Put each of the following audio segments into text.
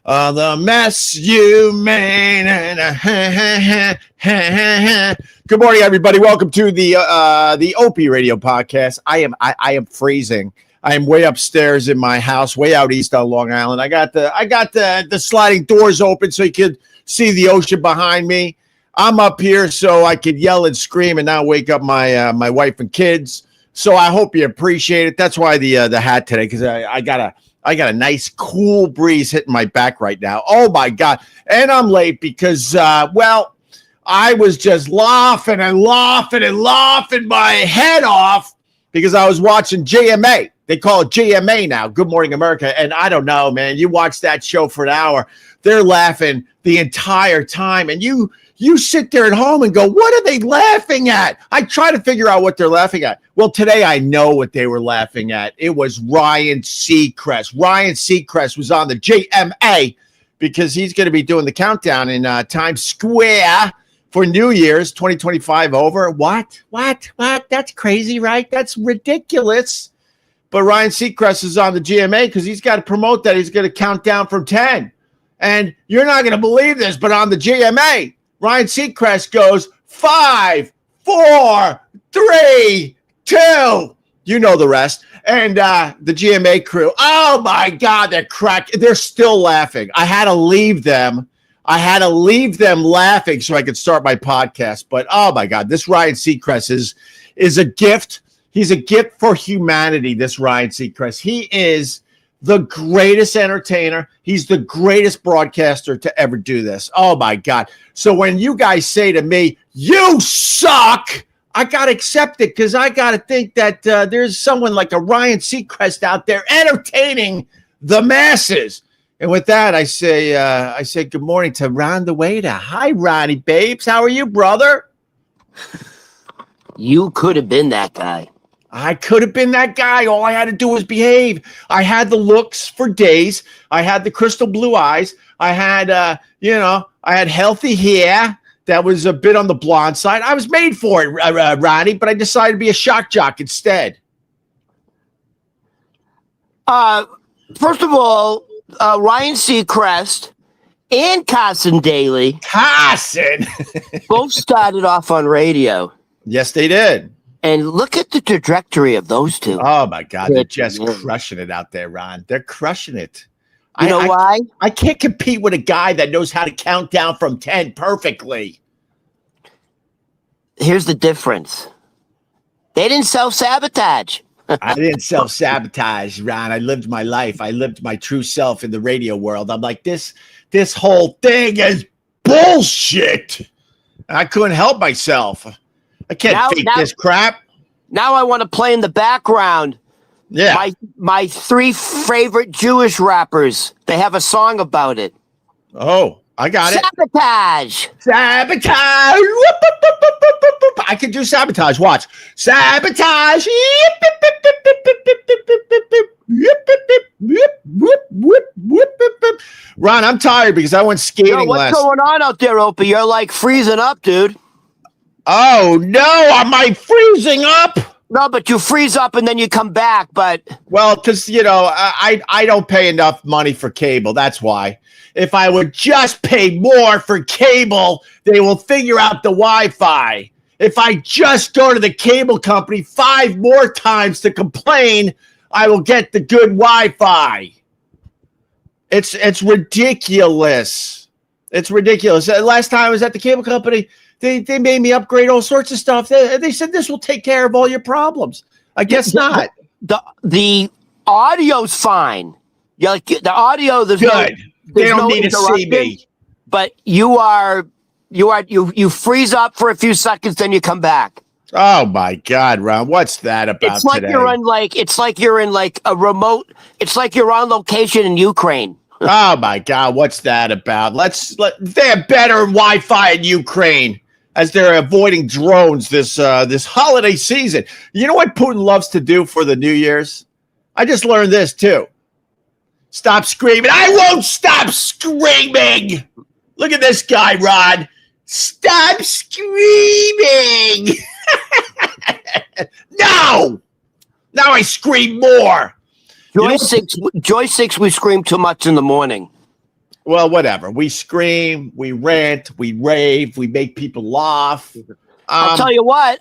the mess you made. Good morning, everybody. Welcome to the Opie Radio podcast. I am freezing. I am way upstairs in my house, way out east on Long Island. I got the sliding doors open so you could see the ocean behind me. I'm up here so I could yell and scream and not wake up my wife and kids. So I hope you appreciate it. That's why the hat today, because I got a nice cool breeze hitting my back right now. Oh my God! And I'm late because I was just laughing my head off because I was watching JMA. They call it JMA now, Good Morning America. And I don't know, man. You watch that show for an hour, they're laughing the entire time, and you sit there at home and go, what are they laughing at? I try to figure out what they're laughing at. Well, today I know what they were laughing at. It was Ryan Seacrest. Ryan Seacrest was on the JMA because he's going to be doing the countdown in Times Square for New Year's 2025 over. What? That's crazy, right? That's ridiculous. But Ryan Seacrest is on the GMA because he's got to promote that. He's going to count down from 10. And you're not going to believe this, but on the GMA, Ryan Seacrest goes 5, 4, 3, 2. You know the rest. And the GMA crew, oh my God, they're still laughing. I had to leave them laughing so I could start my podcast. But oh my God, this Ryan Seacrest is a gift. He's a gift for humanity, this Ryan Seacrest. He is the greatest entertainer. He's the greatest broadcaster to ever do this. Oh my God. So when you guys say to me, you suck, I got to accept it because I got to think that there's someone like a Ryan Seacrest out there entertaining the masses. And with that, I say good morning to Ron the waiter. Hi, Ronnie Babes. How are you, brother? You could have been that guy. I could have been that guy. All I had to do was behave. I had the looks for days. I had the crystal blue eyes. I had, I had healthy hair that was a bit on the blonde side. I was made for it, Ronnie, but I decided to be a shock jock instead. First of all, Ryan Seacrest and Carson Daly. Carson! both started off on radio. Yes, they did. And look at the trajectory of those two. Oh, my God. They're just crushing it out there, Ron. They're crushing it. You know why? I can't compete with a guy that knows how to count down from 10 perfectly. Here's the difference. They didn't self-sabotage. I didn't self-sabotage, Ron. I lived my life. I lived my true self in the radio world. I'm like, this whole thing is bullshit. I couldn't help myself. I can't fake this crap. Now I want to play in the background. Yeah. My 3 favorite Jewish rappers. They have a song about it. Oh, I got it. Sabotage. Sabotage. I can do sabotage. Watch. Sabotage. Ron, I'm tired because I went skating what's going on out there, Opie? You're like freezing up, dude. Oh, no. Am I freezing up? No, but you freeze up and then you come back. But well, because, I don't pay enough money for cable. That's why. If I would just pay more for cable, they will figure out the Wi-Fi. If I just go to the cable company 5 more times to complain, I will get the good Wi-Fi. It's ridiculous. It's ridiculous. Last time I was at the cable company, they made me upgrade all sorts of stuff. They said this will take care of all your problems. I guess not. The audio's fine. The audio, there's good. They don't need to see me. But you freeze up for a few seconds, then you come back. Oh my God, Ron, what's that about it's like today? It's like you're in a remote. It's like you're on location in Ukraine. Oh my God, what's that about? They have better Wi-Fi in Ukraine as they're avoiding drones this holiday season. You know what Putin loves to do for the New Year's? I just learned this too. Stop screaming. I won't stop screaming. Look at this guy, Rod. Stop screaming. No. Now I scream more. Joy 6, we scream too much in the morning. Well, whatever. We scream, we rant, we rave, we make people laugh. I'll tell you what.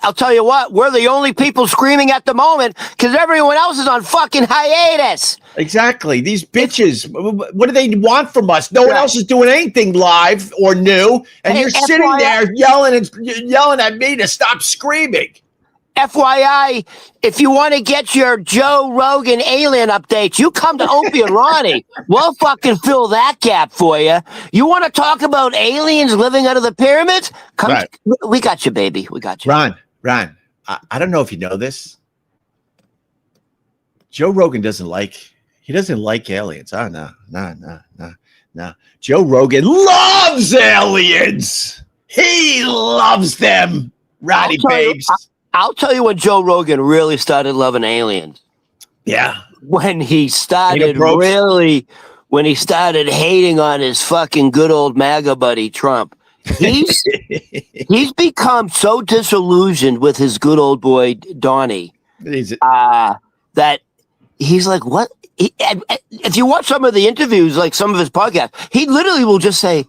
We're the only people screaming at the moment because everyone else is on fucking hiatus. Exactly. These bitches, what do they want from us? No one else is doing anything live or new, and you're sitting there yelling at me to stop screaming. FYI, if you want to get your Joe Rogan alien updates, you come to Opie and Ronnie. We'll fucking fill that gap for you. You want to talk about aliens living under the pyramids? Come, we got you, baby. We got you. Ron, I don't know if you know this. Joe Rogan doesn't like aliens. Oh, no. Joe Rogan loves aliens. He loves them, Ronnie babes. I'll tell you when Joe Rogan really started loving aliens. Yeah. When he started hating on his fucking good old MAGA buddy Trump. He's become so disillusioned with his good old boy Donnie that he's like, what? If you watch some of the interviews, like some of his podcasts, he literally will just say,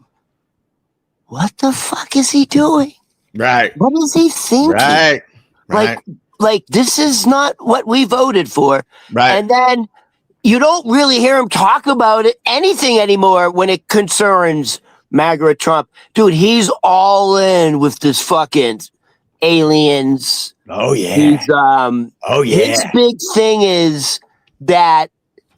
what the fuck is he doing? Right. What is he thinking? Right. Like this is not what we voted for. Right. And then you don't really hear him talk about anything anymore when it concerns MAGA or Trump. Dude, he's all in with this fucking aliens. Oh yeah. His big thing is that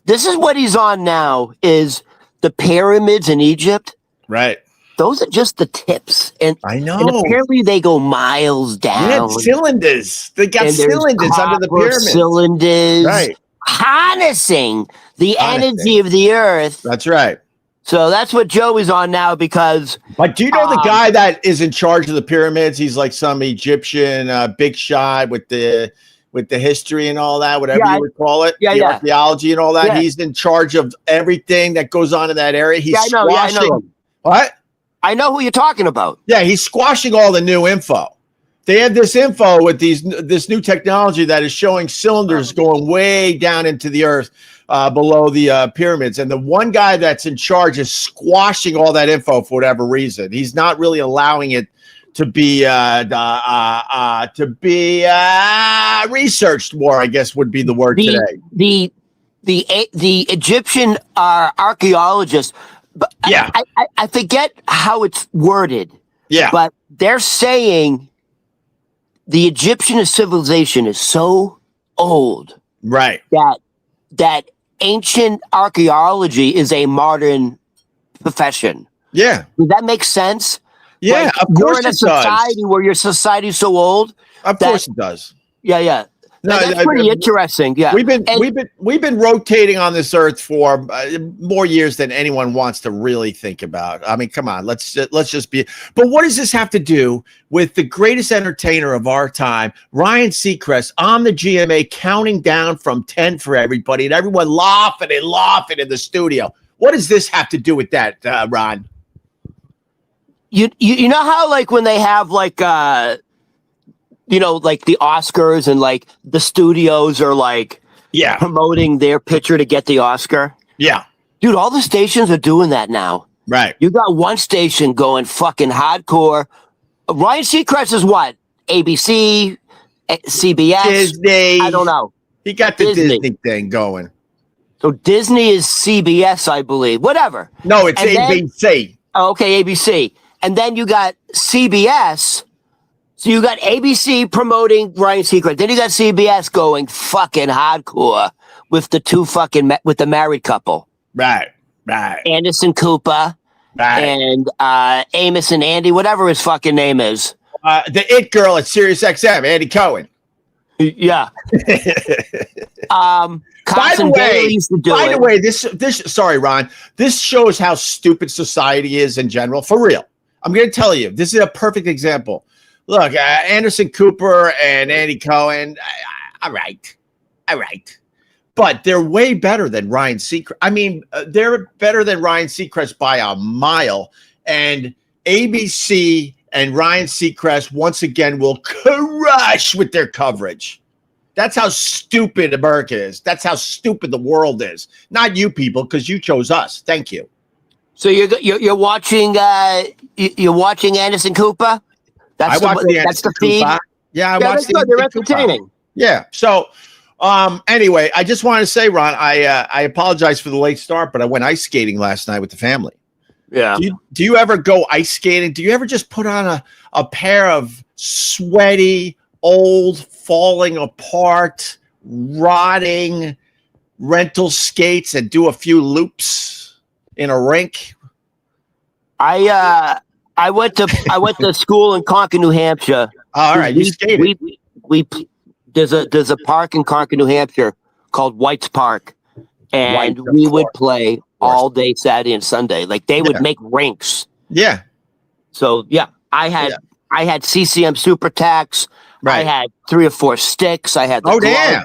this is what he's on now is the pyramids in Egypt. Right. Those are just the tips. And I know. And apparently they go miles down. Yeah, cylinders. They got cylinders under the pyramid. Cylinders. Right. Harnessing the energy of the earth. That's right. So that's what Joey's on now because. But do you know the guy that is in charge of the pyramids? He's like some Egyptian big shot with the history and all that, whatever you would call it. The archaeology and all that. Yeah. He's in charge of everything that goes on in that area. He's squashing. I know. What? I know who you're talking about. Yeah, he's squashing all the new info. They have this info with this new technology that is showing cylinders going way down into the earth below the pyramids. And the one guy that's in charge is squashing all that info for whatever reason. He's not really allowing it to be researched more, I guess would be the word today. The Egyptian archaeologists. But yeah, I forget how it's worded. Yeah, but they're saying the Egyptian civilization is so old, right? That ancient archaeology is a modern profession. Yeah, does that make sense? Yeah, like, of course you're in a society where your society is so old. Of course it does. Yeah. No, that's pretty interesting. Yeah, we've been rotating on this earth for more years than anyone wants to really think about. I mean, come on, let's just be. But what does this have to do with the greatest entertainer of our time, Ryan Seacrest, on the GMA, counting down from 10 for everybody, and everyone laughing in the studio? What does this have to do with that, Ron? You know how like when they have like like the Oscars and like the studios are like promoting their picture to get the Oscar. Yeah. Dude, all the stations are doing that now. Right. You got one station going fucking hardcore. Ryan Seacrest is what? ABC, CBS, Disney. I don't know. He got the Disney thing going. So Disney is CBS, I believe. Whatever. No, it's ABC. Okay, ABC. And then you got CBS. So you got ABC promoting Ryan Seacrest. Then you got CBS going fucking hardcore with the with the married couple. Right. Anderson Cooper and Amos and Andy, whatever his fucking name is. The it girl at Sirius XM, Andy Cohen. Yeah. By the way, this sorry, Ron. This shows how stupid society is in general. For real. I'm going to tell you, this is a perfect example. Look, Anderson Cooper and Andy Cohen, all right. But they're way better than Ryan Seacrest. I mean, they're better than Ryan Seacrest by a mile. And ABC and Ryan Seacrest, once again, will crush with their coverage. That's how stupid America is. That's how stupid the world is. Not you people, because you chose us. Thank you. So you're watching Anderson Cooper? I watched the Anderson Cooper. Yeah, I watched the Anderson Cooper. Yeah. So anyway, I just wanted to say, Ron, I apologize for the late start, but I went ice skating last night with the family. Yeah. Do you ever go ice skating? Do you ever just put on a pair of sweaty, old, falling apart, rotting rental skates and do a few loops in a rink? I went to school in Concord, New Hampshire. All right, you skated. There's a park in Concord, New Hampshire called White's Park, and we would play all day Saturday and Sunday. Like they would make rinks. Yeah. So I had CCM Super Tax. Right. I had 3 or 4 sticks. I had the damn.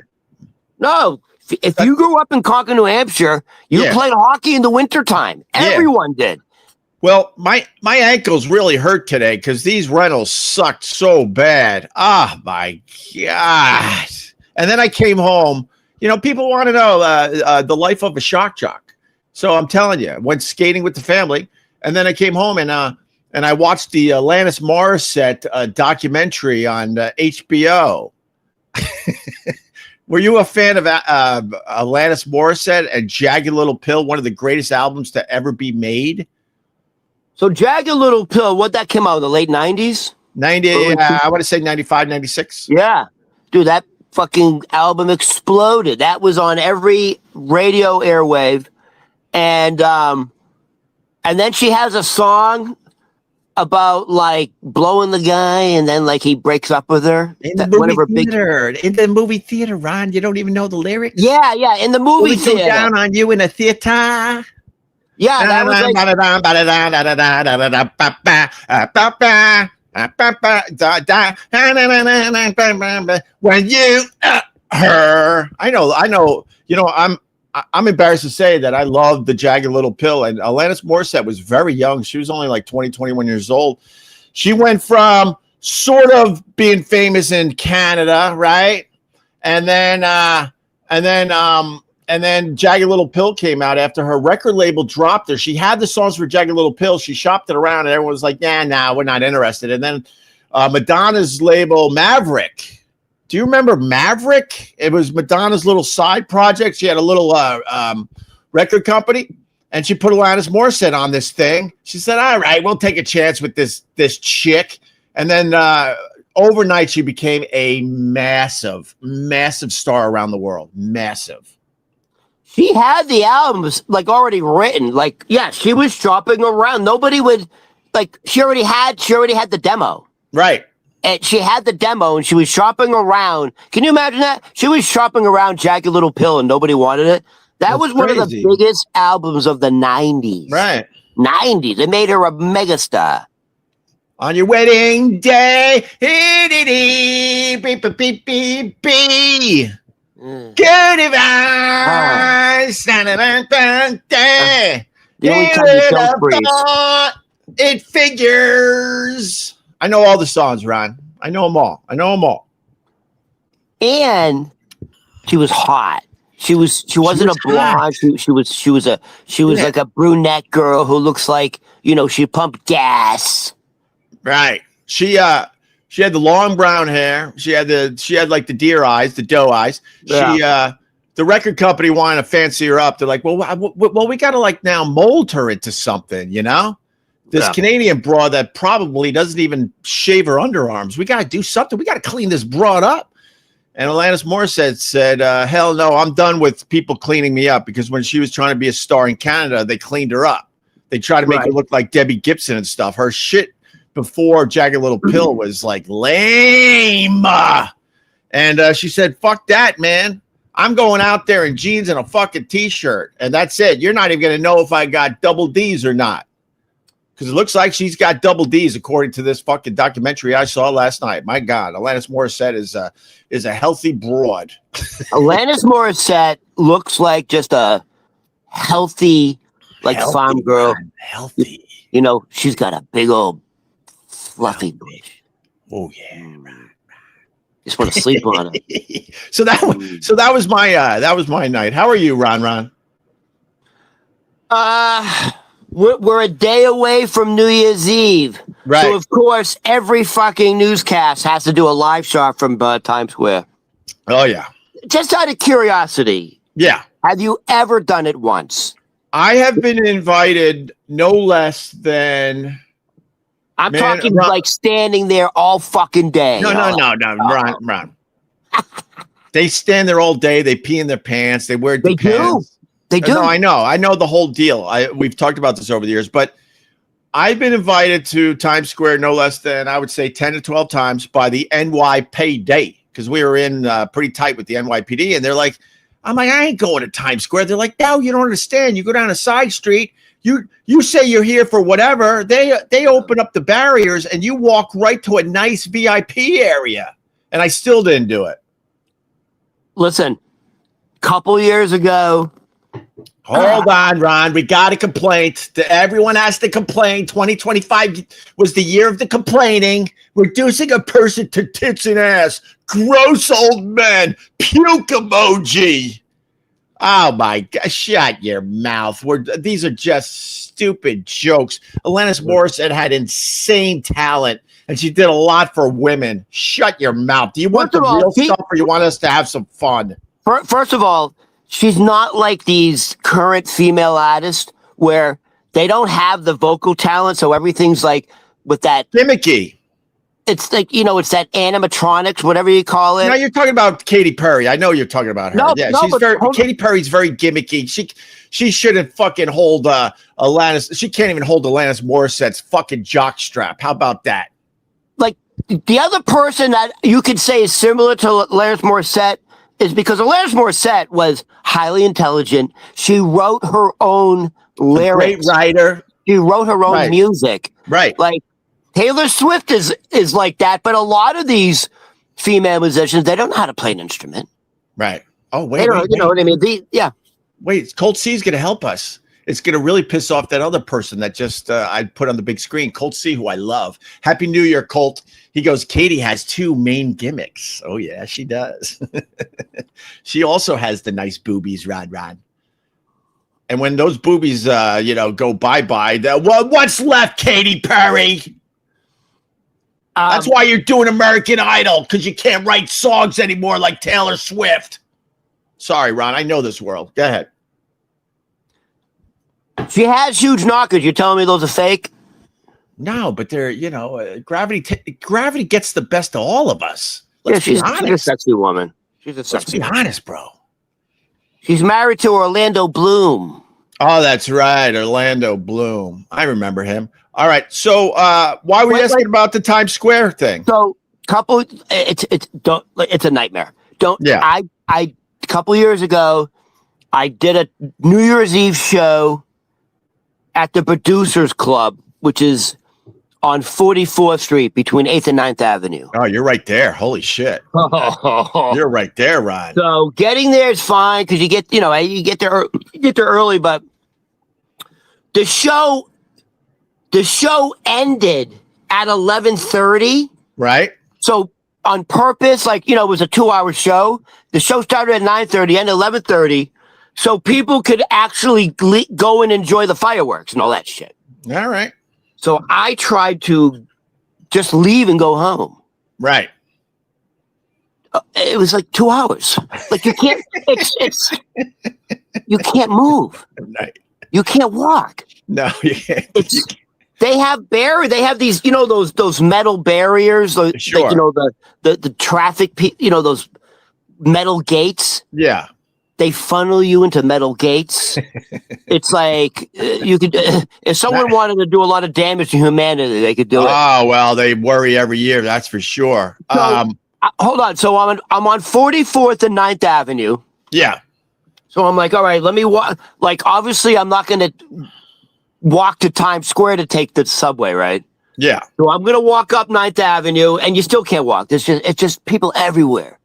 No, if you grew up in Concord, New Hampshire, you played hockey in the wintertime. Everyone did. Well, my ankles really hurt today because these rentals sucked so bad. Oh, my God. And then I came home. You know, people want to know the life of a shock jock. So I'm telling you, I went skating with the family. And then I came home and I watched the Alanis Morissette documentary on HBO. Were you a fan of Alanis Morissette and Jagged Little Pill, one of the greatest albums to ever be made? So Jagged Little Pill, what that came out in the late 90s? I want to say 95, 96. Yeah. Dude, that fucking album exploded. That was on every radio airwave. And then she has a song about like blowing the guy and then like he breaks up with her. In the movie theater, Ron, you don't even know the lyrics? Yeah, in the movie theater. Down on you in a theater. Yeah, that was like when you her. I know. You know, I'm embarrassed to say that I love the Jagged Little Pill, and Alanis Morissette was very young. She was only like 20, 21 years old. She went from sort of being famous in Canada, right? And then Jagged Little Pill came out after her record label dropped her. She had the songs for Jagged Little Pill. She shopped it around, and everyone was like, nah, we're not interested. And then Madonna's label, Maverick. Do you remember Maverick? It was Madonna's little side project. She had a little record company, and she put Alanis Morissette on this thing. She said, all right, we'll take a chance with this chick. And then overnight, she became a massive, massive star around the world. Massive. She had the albums like already written. Like, she was shopping around. Nobody would like. She already had the demo. Right. And she had the demo and she was shopping around. Can you imagine that? She was shopping around Jagged Little Pill and nobody wanted it. That's was one of the biggest albums of the 90s. Right. 90s. It made her a megastar. On your wedding day. Good advice. It figures. I know all the songs, Ron. I know them all. And she was hot. She wasn't a blonde. She was like a brunette girl who looks like, she pumped gas. Right. She had the long brown hair. She had like the deer eyes, the doe eyes. Yeah. The record company wanted to fancy her up. They're like, well, we got to like now mold her into something, This Canadian broad that probably doesn't even shave her underarms. We got to do something. We got to clean this broad up. And Alanis Morissette said, hell no, I'm done with people cleaning me up, because when she was trying to be a star in Canada, they cleaned her up. They tried to make her look like Debbie Gibson and stuff. Her shit before Jagged Little Pill was like lame. And she said, fuck that, man. I'm going out there in jeans and a fucking t-shirt. And that's it. You're not even going to know if I got double D's or not. Because it looks like she's got double D's, according to this fucking documentary I saw last night. My God, Alanis Morissette is a healthy broad. Alanis Morissette looks like just a healthy farm girl. Man. Healthy. She's got a big old fluffy bush. Oh, yeah. Just want to sleep on it. So that was my night. How are you, Ron? We're a day away from New Year's Eve. Right. So, of course, every fucking newscast has to do a live shot from Times Square. Oh, yeah. Just out of curiosity. Yeah. Have you ever done it once? I have been invited no less than... I'm talking like standing there all fucking day. No, Ron. They stand there all day. They pee in their pants. They wear Depends. They do. No, I know the whole deal. We've talked about this over the years, but I've been invited to Times Square no less than, I would say, 10 to 12 times by the NYPD, because we were in pretty tight with the NYPD, and they're like, I'm like, I ain't going to Times Square. They're like, no, you don't understand. You go down a side street. You say you're here for whatever. They open up the barriers and you walk right to a nice VIP area. And I still didn't do it. Listen, couple years ago. Hold on, Ron. We got a complaint. Everyone has to complain. 2025 was the year of the complaining. Reducing a person to tits and ass. Gross old men. Puke emoji. Oh my God! Shut your mouth. These are just stupid jokes. Alanis Morissette had insane talent, and she did a lot for women. Shut your mouth. Do you want the real stuff, or you want us to have some fun? First of all, she's not like these current female artists where they don't have the vocal talent, so everything's like with that gimmicky. It's like, it's that animatronics, whatever you call it. No, you're talking about Katy Perry. I know you're talking about her. Katy Perry's very gimmicky. She shouldn't fucking hold Alanis. She can't even hold Alanis Morissette's fucking jockstrap. How about that? Like, the other person that you could say is similar to Alanis Morissette is because Alanis Morissette was highly intelligent. She wrote her own lyrics. Great writer. She wrote her own music. Right. Like, Taylor Swift is like that, but a lot of these female musicians, they don't know how to play an instrument. Right. Oh, wait. You know what I mean? Wait, Colt C's going to help us. It's going to really piss off that other person that just I put on the big screen, Colt C, who I love. Happy New Year, Colt. He goes, Katie has two main gimmicks. Oh, yeah, she does. She also has the nice boobies, Rod. And when those boobies, go bye-bye, what's left, Katy Perry? That's why you're doing American Idol, because you can't write songs anymore like Taylor Swift. Sorry, Ron. I know this world. Go ahead. She has huge knockers. You're telling me those are fake? No, but they're, gravity gets the best of all of us. Let's be honest. She's a sexy woman. Let's be honest, bro. She's married to Orlando Bloom. Oh, that's right. Orlando Bloom. I remember him. All right. So why were you asking about the Times Square thing? So it's a nightmare. I a couple years ago, I did a New Year's Eve show at the Producers Club, which is on 44th Street between 8th and 9th Avenue. Oh, you're right there. Holy shit. You're right there, Rod. So getting there is fine because you get there early, but the show ended at 11:30. Right. So on purpose, it was a 2-hour show. The show started at 9:30 and 11:30, so people could actually go and enjoy the fireworks and all that shit. All right. So I tried to just leave and go home. Right. It was like 2 hours. Like you can't. You can't move. Right. You can't walk. No, you can't. They have these, those metal barriers, sure. The traffic, those metal gates. Yeah. They funnel you into metal gates. It's like you could, if someone wanted to do a lot of damage to humanity, they could do it. Oh, well, they worry every year. That's for sure. So, hold on. So I'm on 44th and 9th Avenue. Yeah. So I'm like, all right, let me walk. Like, obviously, I'm not going to walk to Times Square to take the subway, right? Yeah. So I'm going to walk up 9th Avenue, and you still can't walk. It's just people everywhere.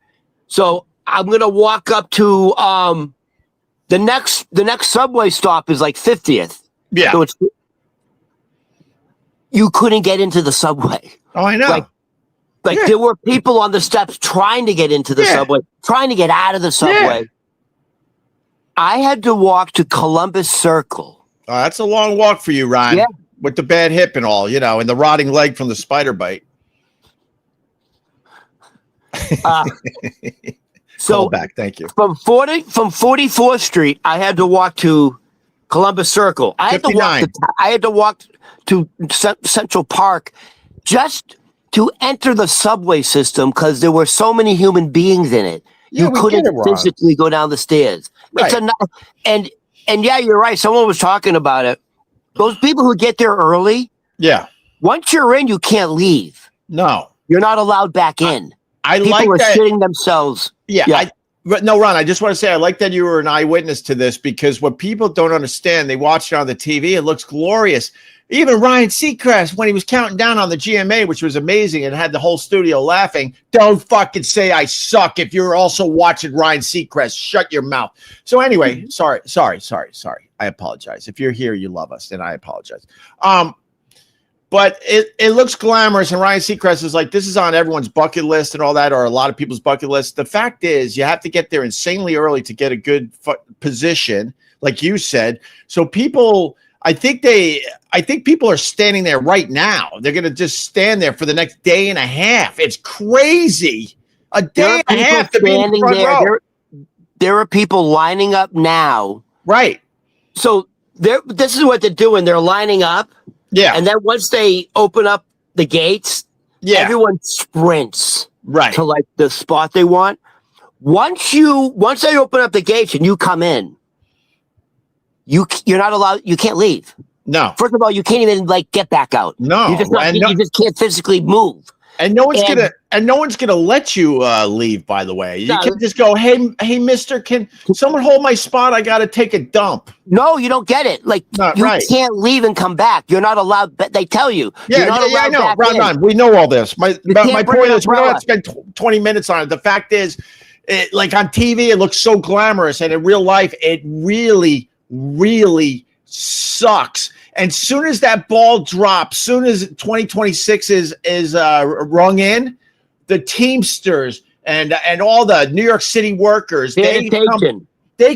So I'm going to walk up to the next subway stop is like 50th. Yeah. So you couldn't get into the subway. Oh, I know. Like there were people on the steps trying to get into the subway, trying to get out of the subway. Yeah. I had to walk to Columbus Circle. That's a long walk for you, Ryan. Yeah. With the bad hip and all, and the rotting leg from the spider bite. So back, thank you. From 44th Street, I had to walk to Columbus Circle. I had to walk to Central Park just to enter the subway system because there were so many human beings in it. You couldn't physically go down the stairs. Right. And yeah, you're right. Someone was talking about it. Those people who get there early. Yeah. Once you're in, you can't leave. No. You're not allowed back in. People like are that. shitting themselves. Yeah. But no, Ron, I just want to say I like that you were an eyewitness to this because what people don't understand, they watch it on the TV. It looks glorious. Even Ryan Seacrest, when he was counting down on the GMA, which was amazing and had the whole studio laughing, don't fucking say I suck if you're also watching Ryan Seacrest. Shut your mouth. So anyway, sorry. I apologize. If you're here, you love us, then I apologize. But it looks glamorous, and Ryan Seacrest is like, this is on everyone's bucket list and all that, or a lot of people's bucket list. The fact is, you have to get there insanely early to get a good position, like you said. So people... I think people are standing there right now. They're going to just stand there for the next day and a half. It's crazy. A day and a half to be in the front row. There are people lining up now. Right. So this is what they're doing. They're lining up. Yeah. And then once they open up the gates, everyone sprints to like the spot they want. Once they open up the gates and you come in, you're not allowed. You can't leave. No. First of all, you can't even like get back out. No. You just can't physically move. And no one's gonna let you leave. By the way, you can just go, hey, Mister, can someone hold my spot? I got to take a dump. No, you don't get it. Like you can't leave and come back. You're not allowed. They tell you. Yeah, I know. Ron, we know all this. My point is, we don't have to spend 20 minutes on it. The fact is, like on TV, it looks so glamorous, and in real life, it really sucks. And soon as that ball drops, soon as 2026 is rung in, the Teamsters and all the New York City workers, they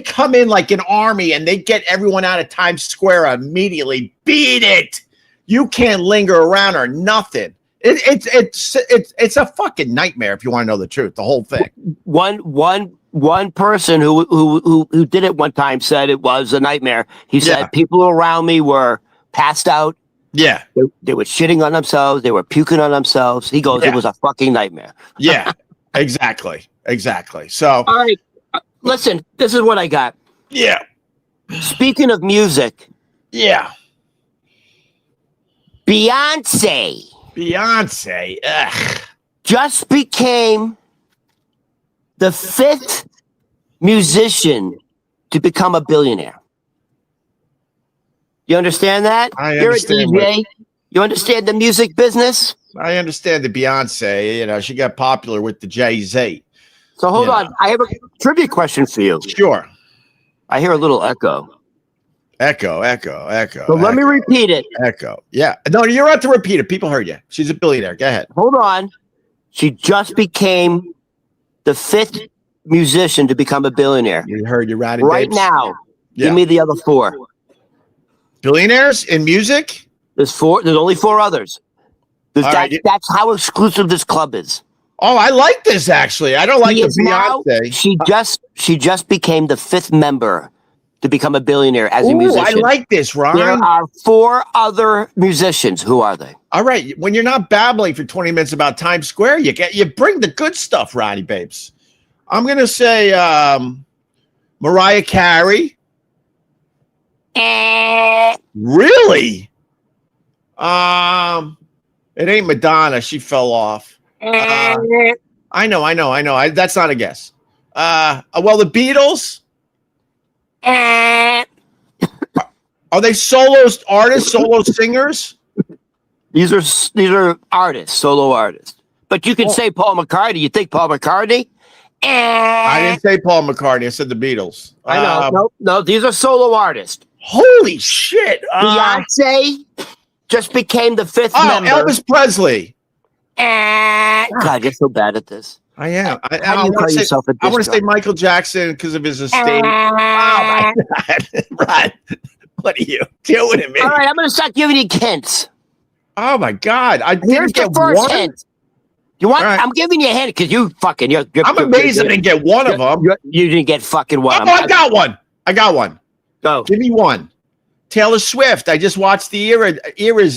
come in like an army and they get everyone out of Times Square immediately. Beat it. You can't linger around or nothing. It's a fucking nightmare if you want to know the truth. The whole thing. One person who did it one time said it was a nightmare. He said people around me were passed out. Yeah. They were shitting on themselves. They were puking on themselves. He goes, it was a fucking nightmare. Yeah, exactly. So, all right, listen, this is what I got. Yeah. Speaking of music. Yeah. Beyonce. Ugh. Just became the 5th musician to become a billionaire. You understand that? You're a DJ. You understand the music business? I understand the Beyonce. She got popular with the Jay-Z. So hold on. I have a trivia question for you. Sure. I hear a little echo. Echo. So let me repeat it. Echo. Yeah. No, you're right to repeat it. People heard you. She's a billionaire. Go ahead. Hold on. She just became the 5th musician to become a billionaire. You heard you right now. Yeah. Give me the other 4. Billionaires in music? There's only 4 others. That's how exclusive this club is. Oh, I like this actually. I don't like the Beyonce. She just became the 5th member to become a billionaire as a musician. I like this, Ron. There are 4 other musicians. Who are they? All right. When you're not babbling for 20 minutes about Times Square, you bring the good stuff, Ronnie Babes. I'm gonna say Mariah Carey. Really? It ain't Madonna. She fell off. I know. That's not a guess. Well, the Beatles. Are they solo artists, solo singers? These are artists, solo artists. But you can say Paul McCartney. You think Paul McCartney? I didn't say Paul McCartney. I said the Beatles. I know. No, these are solo artists. Holy shit. Beyonce just became the 5th member. Elvis Presley. God, you're so bad at this. I am. How do you call yourself a disc I want to say jockey? Michael Jackson because of his estate. Oh my God, Ron, what are you doing to me? All right, I'm going to start giving you hints. Oh my God, I Here's didn't the get first one. hint. You want? Right. I'm giving you a hint because you fucking. I'm amazed I didn't get one of them. You didn't get fucking one. Oh, I got one. I got one. Go. Give me one. Taylor Swift. I just watched the Eras. Taylor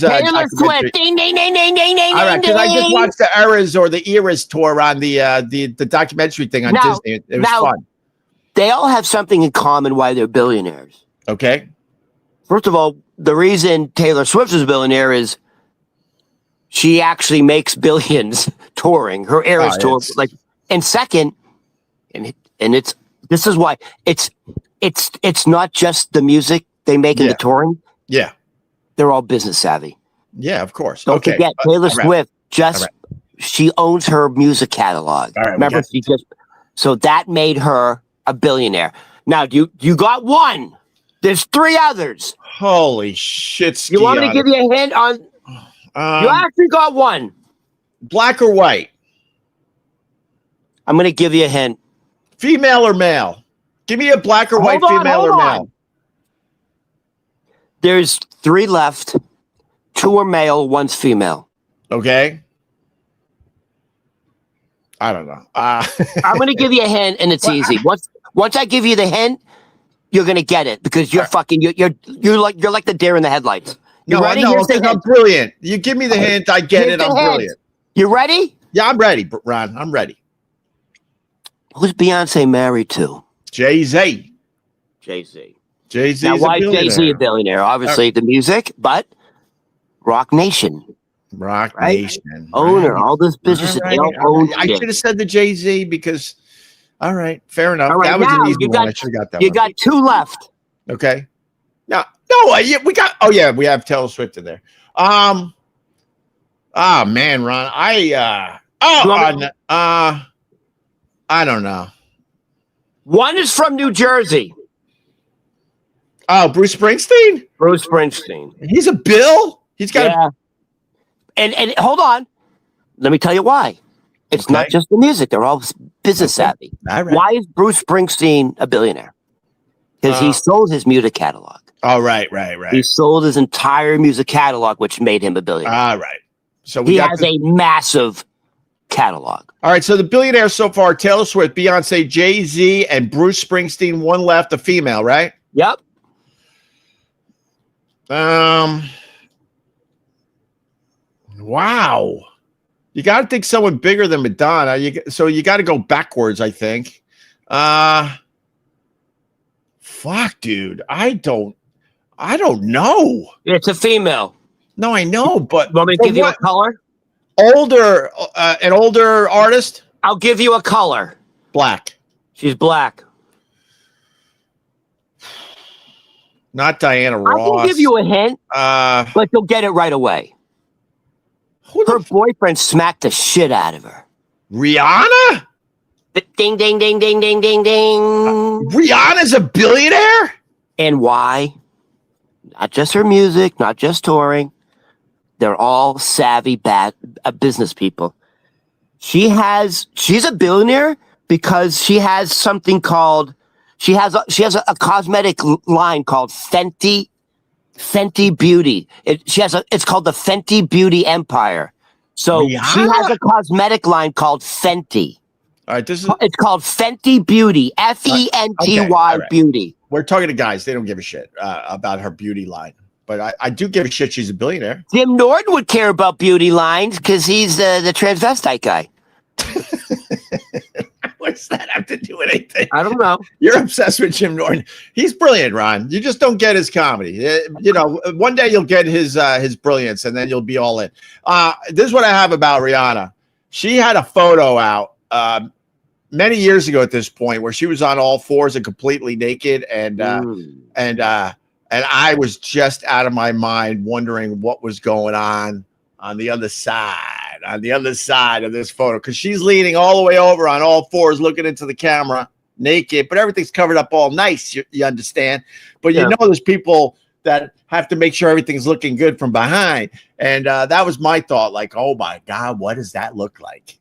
Swift. Ding, ding, ding, ding, ding, ding. All right, because I just watched the Eras or the Eras tour on the documentary thing on Disney. It was fun. They all have something in common why they're billionaires. Okay. First of all, the reason Taylor Swift is a billionaire is she actually makes billions touring her Eras tour. And second, and this is why it's not just the music they make in the touring. Yeah. They're all business savvy. Yeah, of course. Don't forget, Taylor Swift she owns her music catalog. All right, remember, so that made her a billionaire. Now, you got one. There's three others. Holy shit! You want me to give you a hint on? You actually got one. Black or white? I'm going to give you a hint. Female or male? Give me a black or white female or male. There's three left. Two are male, one's female. Okay. I don't know. I'm going to give you a hint, and it's easy. Once I give you the hint, you're going to get it because you're fucking you're like the deer in the headlights. You ready? No, I'm brilliant. You give me the hint, I get it. I'm brilliant. You ready? Yeah, I'm ready, Ron. I'm ready. Who's Beyonce married to? Jay-Z. Jay-Z. Jay-Z. Now, why is Jay-Z a billionaire? Obviously, the music, but Rock Nation. Rock Nation. Owner, all this business. Right. I should have said the Jay-Z because, all right, fair enough. That was an easy one. I should have got that one. You got two left. Okay. No, we have Taylor Swift in there. Oh man, Ron, I don't know. One is from New Jersey. Oh, Bruce Springsteen? Bruce Springsteen. He's a bill? He's got And hold on. Let me tell you why. It's not just the music. They're all business savvy. Right. Why is Bruce Springsteen a billionaire? Because he sold his music catalog. Oh, right. He sold his entire music catalog, which made him a billionaire. All right. So he has a massive catalog. All right. So the billionaires so far, Taylor Swift, Beyonce, Jay-Z, and Bruce Springsteen. One left, a female, right? Yep. Wow. You got to think someone bigger than Madonna. So you got to go backwards, I think. Fuck, dude. I don't know. It's a female. No, I know, but want me to give you a color? An older artist? I'll give you a color. Black. She's black. Not Diana Ross. I can give you a hint, but you'll get it right away. Her boyfriend smacked the shit out of her. Rihanna? Ding, ding, ding, ding, ding, ding, ding. Rihanna's a billionaire? And why? Not just her music, not just touring. They're all savvy, business people. She's a billionaire because she has something called, she has a cosmetic line called Fenty Beauty. It's called the Fenty Beauty Empire. So she has a cosmetic line called Fenty. All right, it's called Fenty Beauty, Fenty Beauty. We're talking to guys; they don't give a shit about her beauty line, but I do give a shit. She's a billionaire. Jim Norton would care about beauty lines because he's the transvestite guy. What's that have to do with anything? I don't know. You're obsessed with Jim Norton. He's brilliant, Ron. You just don't get his comedy. One day you'll get his brilliance, and then you'll be all in. This is what I have about Rihanna. She had a photo out many years ago at this point where she was on all fours and completely naked, and I was just out of my mind wondering what was going on the other side of this photo, because she's leaning all the way over on all fours looking into the camera naked, but everything's covered up all nice, you understand, but you know there's people that have to make sure everything's looking good from behind. And that was my thought. Like, oh my God, what does that look like?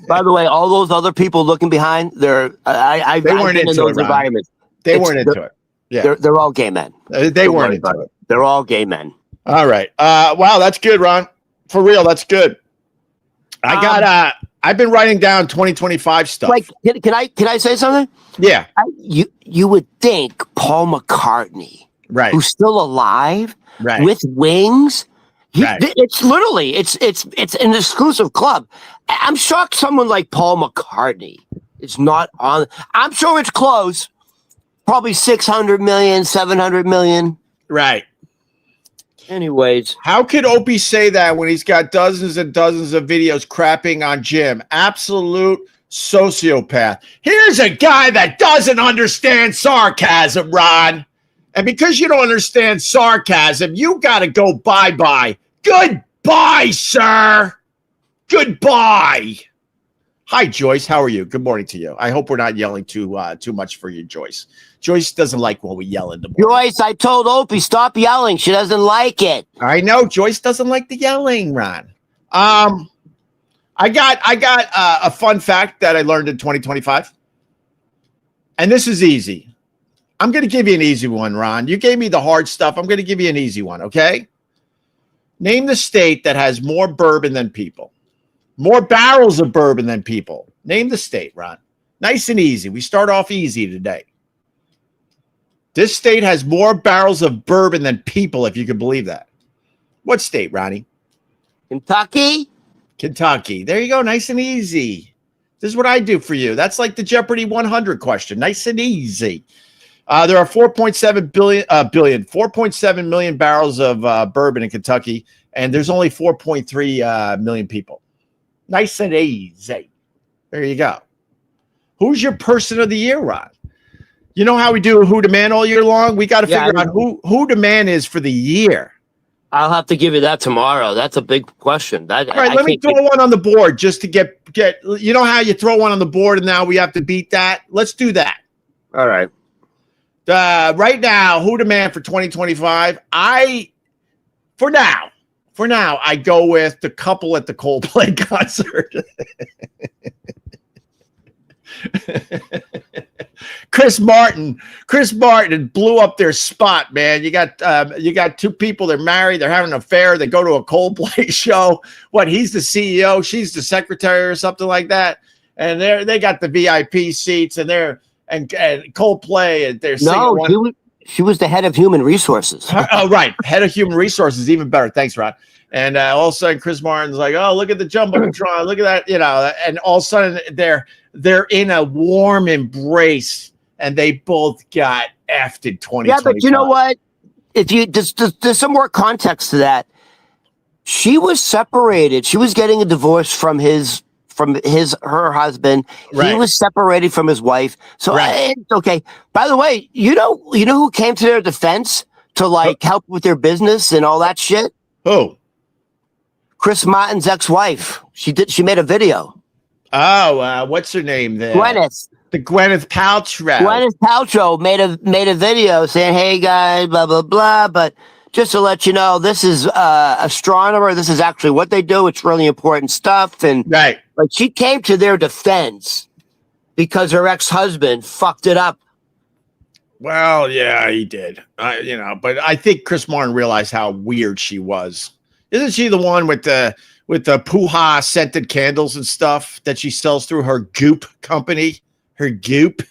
By the way, all those other people looking behind, they weren't into those environments. They weren't into it. Yeah, they're all gay men. They weren't into it. They're all gay men. All right. Wow, that's good, Ron. For real, that's good. I've been writing down 2025 stuff. Like, can I say something? Yeah. You would think Paul McCartney, right, who's still alive, right, with wings. Right. It's literally it's an exclusive club. I'm shocked someone like Paul McCartney is not on. I'm sure it's close. Probably 600 million, 700 million. Right. Anyways, how could Opie say that when he's got dozens and dozens of videos crapping on Jim? Absolute sociopath. Here's a guy that doesn't understand sarcasm, Ron. And because you don't understand sarcasm, you got to go bye-bye. Goodbye, sir. Goodbye. Hi, Joyce. How are you? Good morning to you. I hope we're not yelling too much for you, Joyce. Joyce doesn't like when we yell in the morning. Joyce, I told Opie, stop yelling. She doesn't like it. I know. Joyce doesn't like the yelling, Ron. I got a fun fact that I learned in 2025. And this is easy. I'm going to give you an easy one, Ron. You gave me the hard stuff. I'm going to give you an easy one, okay? Name the state that has more bourbon than people. More barrels of bourbon than people. Name the state, Ron. Nice and easy. We start off easy today. This state has more barrels of bourbon than people, if you can believe that. What state, Ronnie? Kentucky? Kentucky. There you go. Nice and easy. This is what I do for you. That's like the Jeopardy 100 question. Nice and easy. There are 4.7 million barrels of bourbon in Kentucky, and there's only 4.3 million people. Nice and easy. There you go. Who's your person of the year, Ron? You know how we do Who the Man all year long? We got to figure out who the man is for the year. I'll have to give you that tomorrow. That's a big question. All right, let me throw one on the board just to get. You know how you throw one on the board and now we have to beat that? Let's do that. All right. Right now, who the man for 2025? For now, I go with the couple at the Coldplay concert. Chris Martin blew up their spot, man. You got two people, they're married, they're having an affair, they go to a Coldplay show. What, he's the CEO, she's the secretary or something like that. And they got the VIP seats and and Coldplay and they're singing. She was the head of human resources. Oh, right. Head of human resources, even better. Thanks, Rod. And all of a sudden, Chris Martin's like, "Oh, look at the jumbotron! Look at that!" You know. And all of a sudden, they're in a warm embrace, and they both got effed in 2025. Yeah, but you know what? If you there's some more context to that. She was separated. She was getting a divorce from her husband. Right. He was separated from his wife. So it's okay. By the way, you know who came to their defense to help with their business and all that shit? Who? Chris Martin's ex-wife. She made a video. Oh, what's her name there? Gwyneth. The Gwyneth Paltrow. Gwyneth Paltrow made a video saying, "Hey guys, blah blah blah," but just to let you know, this is astronomer. This is actually what they do. It's really important stuff. And right. Like she came to their defense because her ex-husband fucked it up. Well, yeah, he did. But I think Chris Martin realized how weird she was. Isn't she the one with the Poo-Ha scented candles and stuff that she sells through her Goop company? Her Goop.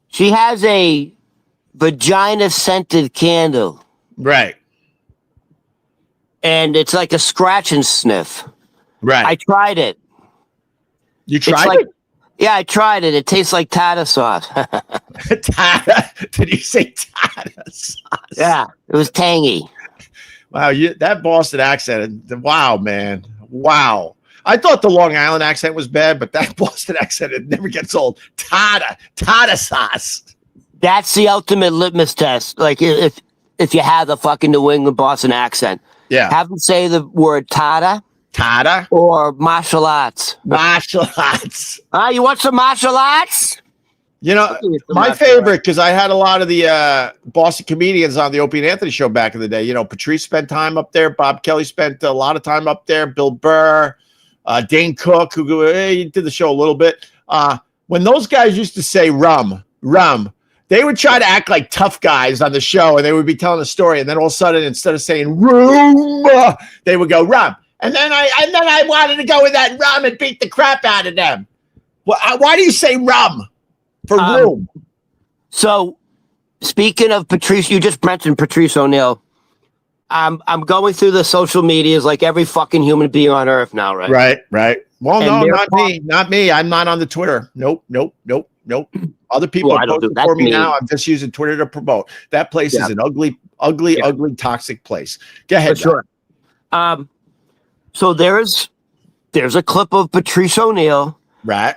She has a vagina scented candle. Right. And it's like a scratch and sniff. Right. I tried it. You tried it? Yeah, I tried it. It tastes like tartar sauce. Tartar? Did you say tartar sauce? Yeah, it was tangy. Wow, that Boston accent. Wow, man. Wow. I thought the Long Island accent was bad, but that Boston accent, it never gets old. Tartar sauce. That's the ultimate litmus test. Like if you have the fucking New England Boston accent. Yeah. Have them say the word tartar. Or martial arts. Martial arts. You want some martial arts? You know, my favorite, because I had a lot of the Boston comedians on the Opie and Anthony show back in the day. You know, Patrice spent time up there. Bob Kelly spent a lot of time up there. Bill Burr, Dane Cook, who he did the show a little bit. When those guys used to say rum, they would try to act like tough guys on the show, and they would be telling a story. And then all of a sudden, instead of saying room, they would go rum. And then I wanted to go with that rum and beat the crap out of them. Well, why do you say rum? For room. So, speaking of Patrice, you just mentioned Patrice O'Neal. I'm going through the social medias like every fucking human being on earth now, right? Right. Well, and no, not me. I'm not on the Twitter. Nope. Other people are posting for me now. I'm just using Twitter to promote. That place is an ugly, toxic place. Go ahead. For sure. So there's a clip of Patrice O'Neal. Right.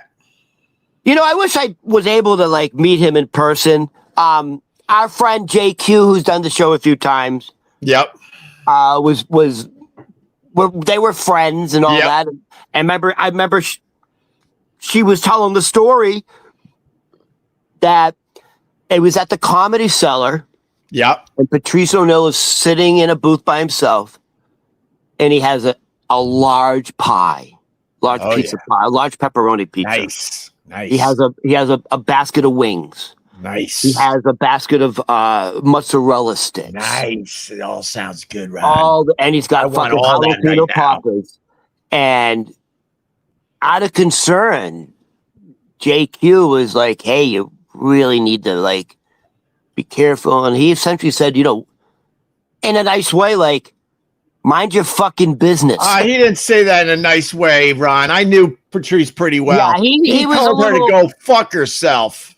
You know, I wish I was able to like meet him in person. Our friend JQ, who's done the show a few times. Yep. They were friends and all that. And I remember she was telling the story that it was at the Comedy Cellar. Yep. And Patrice O'Neal is sitting in a booth by himself, and he has a large pie, piece of pie, a large pepperoni pizza. Nice. He has a basket of wings. Nice. He has a basket of mozzarella sticks. Nice. It all sounds good, right? And he's got fucking jalapeno poppers. And out of concern, JQ was like, "Hey, you really need to like be careful." And he essentially said, you know, in a nice way, like, mind your fucking business. He didn't say that in a nice way, Ron. I knew Patrice pretty well. Yeah, he was told her to go fuck herself.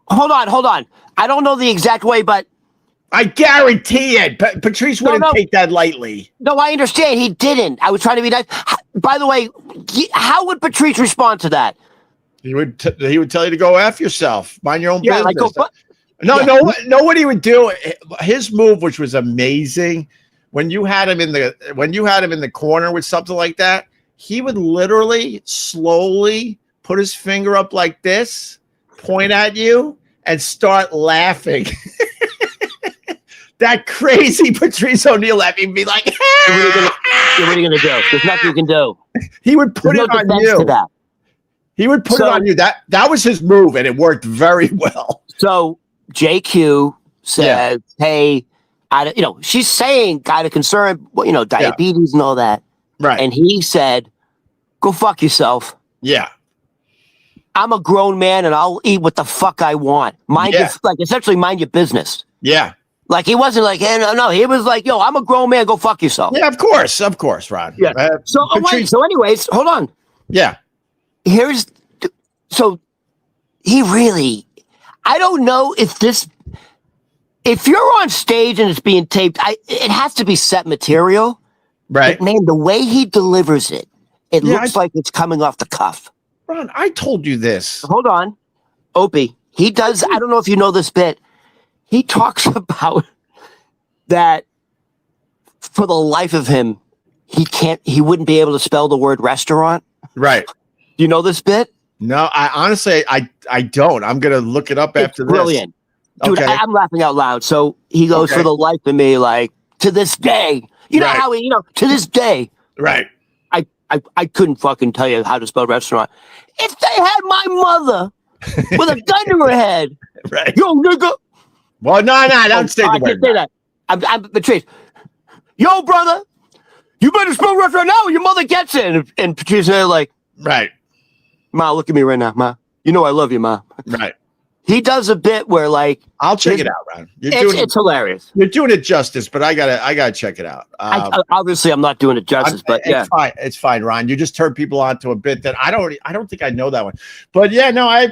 Hold on. I don't know the exact way, but I guarantee it. Patrice wouldn't take that lightly. No, I understand. He didn't. I was trying to be nice. By the way, how would Patrice respond to that? He would tell you to go F yourself. Mind your own business. Like, know what he would do? His move, which was amazing, when you had him in the corner with something like that, he would literally slowly put his finger up like this, point at you, and start laughing. That crazy Patrice O'Neal at me and be like, what are you gonna do? There's nothing you can do. He would put it on you. He would put it on you. That was his move, and it worked very well. So JQ says, "Hey, she's saying kind of concern, diabetes and all that." Right. And he said, "Go fuck yourself." Yeah. I'm a grown man and I'll eat what the fuck I want. Essentially mind your business. Yeah. Like, he wasn't like, hey, no, he was like, yo, I'm a grown man, go fuck yourself. Yeah, of course, Ron. Yeah. So anyways, hold on. Yeah. So he really, I don't know if you're on stage and it's being taped, it has to be set material. Right. But man, the way he delivers it, looks like it's coming off the cuff. Ron, I told you this. Hold on. Opie, he does, I don't know if you know this bit. He talks about that for the life of him, he wouldn't be able to spell the word restaurant. Right. Do you know this bit? No, I honestly don't. I'm going to look it up after this. Brilliant. Dude, okay. I'm laughing out loud. So he goes, for the life of me, like, to this day. You know how to this day. Right. I couldn't fucking tell you how to spell restaurant. If they had my mother with a gun to her head, right. Yo, nigga. Well, no, don't say the word. I can't say that. I'm Patrice. Yo, brother, you better spell restaurant now or your mother gets it. And Patrice and like, right. Ma, look at me right now, Ma. You know I love you, Ma. Right. He does a bit where, like, I'll check it out, Ron. It's hilarious. You're doing it justice, but I gotta check it out. Obviously, I'm not doing it justice, but it's fine. It's fine, Ron. You just turned people on to a bit that I don't think I know that one. But yeah, no,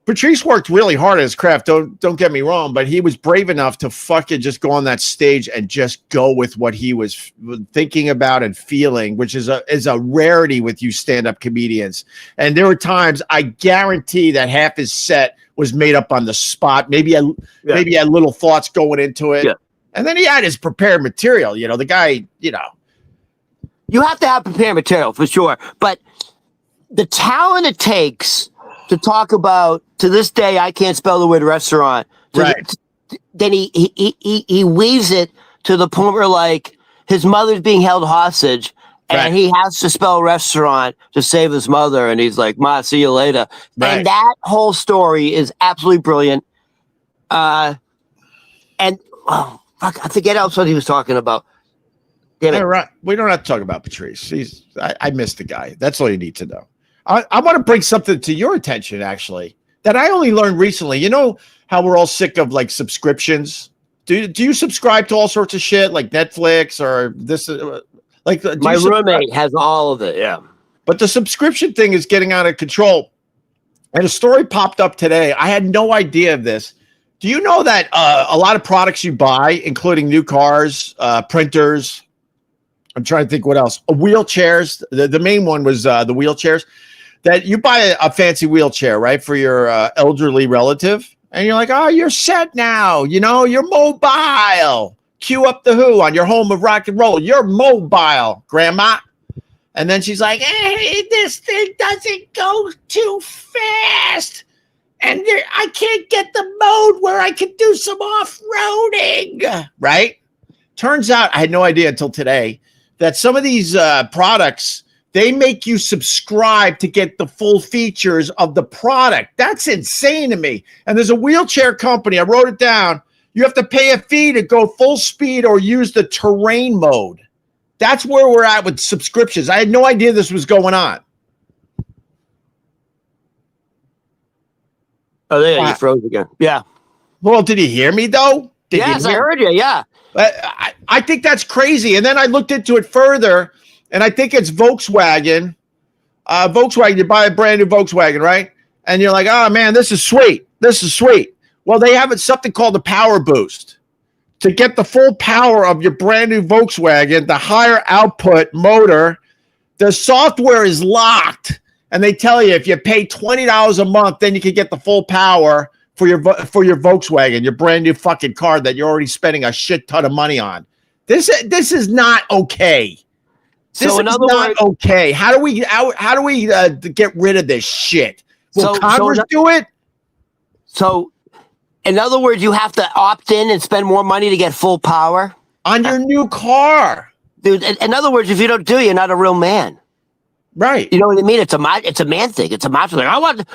Patrice worked really hard at his craft. Don't get me wrong, but he was brave enough to fucking just go on that stage and just go with what he was thinking about and feeling, which is a rarity with you stand-up comedians. And there were times I guarantee that half his set was made up on the spot. Maybe he had little thoughts going into it. Yeah. And then he had his prepared material. The guy, You have to have prepared material for sure. But the talent it takes to talk about, to this day, I can't spell the word restaurant. Right. Then he weaves it to the point where, like, his mother's being held hostage, and he has to spell restaurant to save his mother, and he's like, "Ma, see you later." Right. And that whole story is absolutely brilliant. And fuck, I forget else what he was talking about. Damn it. Right. We don't have to talk about Patrice. I missed the guy. That's all you need to know. I want to bring something to your attention, actually, that I only learned recently. You know how we're all sick of like subscriptions? Do you subscribe to all sorts of shit like Netflix or this? Like my roommate has all of it. Yeah. But the subscription thing is getting out of control. And a story popped up today. I had no idea of this. Do you know that a lot of products you buy, including new cars, printers, I'm trying to think what else, wheelchairs. The main one was the wheelchairs. That you buy a fancy wheelchair, right, for your elderly relative, and you're like, oh, you're set now. You know, you're mobile. Cue up the Who on your home of rock and roll. You're mobile, Grandma. And then she's like, hey, this thing doesn't go too fast. And I can't get the mode where I can do some off-roading, right? Turns out, I had no idea until today, that some of these products, they make you subscribe to get the full features of the product. That's insane to me. And there's a wheelchair company, I wrote it down. You have to pay a fee to go full speed or use the terrain mode. That's where we're at with subscriptions. I had no idea this was going on. Oh, there you froze again. Yeah. Well, did you hear me, though? Yes, I heard you, yeah. I think that's crazy. And then I looked into it further, and I think it's Volkswagen. Volkswagen, you buy a brand new Volkswagen, right? And you're like, oh, man, this is sweet. This is sweet. Well, they have something called the Power Boost. To get the full power of your brand new Volkswagen, the higher output motor, the software is locked. And they tell you if you pay $20 a month, then you can get the full power for your Volkswagen, your brand new fucking car that you're already spending a shit ton of money on. This is not okay. This is not okay. How do we get rid of this shit? Will Congress do it? So, in other words, you have to opt in and spend more money to get full power on your new car, dude. In other words, if you don't do it, you're not a real man. Right. You know what I mean? It's a man thing. It's a macho thing. I want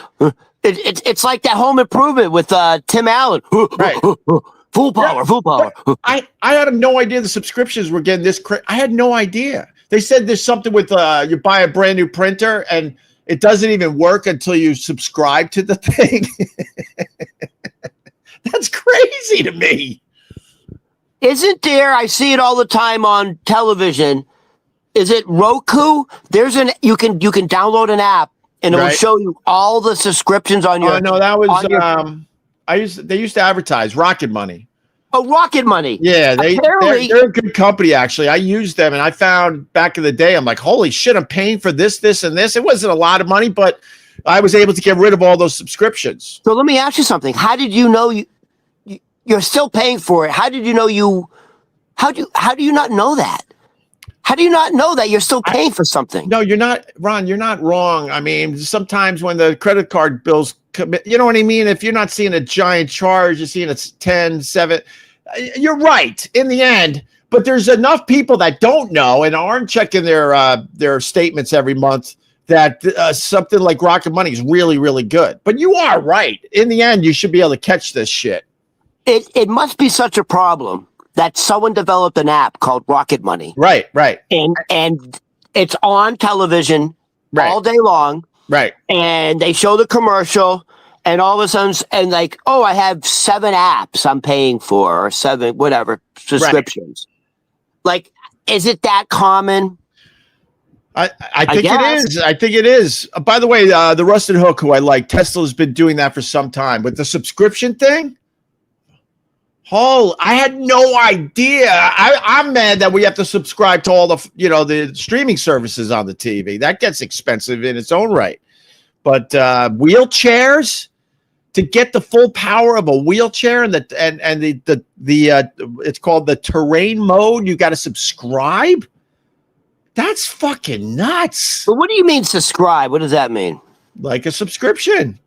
it's like that Home Improvement with Tim Allen. Right. Full power, full power. I had no idea the subscriptions were getting this crazy. I had no idea. They said there's something with you buy a brand new printer and it doesn't even work until you subscribe to the thing. That's crazy to me. Isn't there? I see it all the time on television. Is it Roku? You can download an app and it will show you all the subscriptions on your. Oh no, that was they used to advertise Rocket Money. Oh, Rocket Money. Yeah, they're a good company actually. I used them and I found back in the day, I'm like, holy shit, I'm paying for this, and this. It wasn't a lot of money, but I was able to get rid of all those subscriptions. So let me ask you something. How did you know you're still paying for it? How did you know how do you not know that? How do you not know that you're still paying for something? No, you're not, Ron. You're not wrong. I mean, sometimes when the credit card bills come, you know what I mean? If you're not seeing a giant charge, you're seeing it's 10, 7. You're right in the end. But there's enough people that don't know and aren't checking their statements every month that something like Rocket Money is really, really good. But you are right. In the end, you should be able to catch this shit. It must be such a problem that someone developed an app called Rocket Money. Right. And it's on television all day long. Right. And they show the commercial and all of a sudden, and like, oh, I have 7 apps I'm paying for or 7, whatever, subscriptions. Right. Like, is it that common? I think it is. I think it is. By the way, the Rusted Hook, who I like, Tesla's been doing that for some time. With the subscription thing, I had no idea. I'm mad that we have to subscribe to all the streaming services on the TV. That gets expensive in its own right. But wheelchairs, to get the full power of a wheelchair and it's called the terrain mode, you got to subscribe. That's fucking nuts. But what do you mean subscribe? What does that mean? Like a subscription.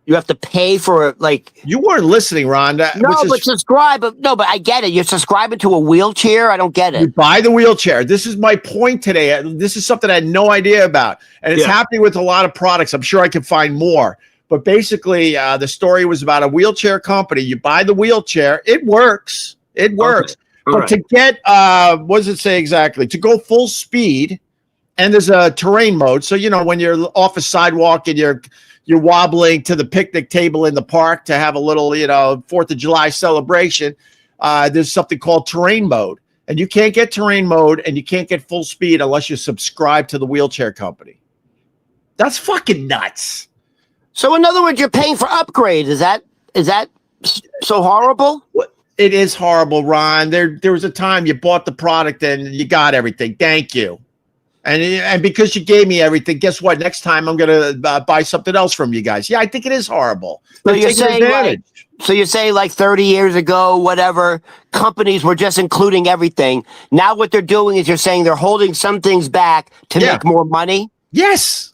You have to pay for like. You weren't listening, Ron. But subscribe. But I get it. You're subscribing to a wheelchair. I don't get it. You buy the wheelchair. This is my point today. This is something I had no idea about, and it's happening with a lot of products. I'm sure I can find more. But basically, the story was about a wheelchair company. You buy the wheelchair. It works. It works. Okay. But to get, what does it say exactly? To go full speed, and there's a terrain mode. So, when you're off a sidewalk and you're wobbling to the picnic table in the park to have a little, 4th of July celebration, there's something called terrain mode. And you can't get terrain mode and you can't get full speed unless you subscribe to the wheelchair company. That's fucking nuts. So in other words, you're paying for upgrades. Is that so horrible? It is horrible, Ron. There was a time you bought the product and you got everything. Thank you. And because you gave me everything, guess what? Next time I'm going to buy something else from you guys. Yeah, I think it is horrible. So you're saying like 30 years ago, whatever, companies were just including everything. Now what they're doing is you're saying they're holding some things back to make more money? Yes.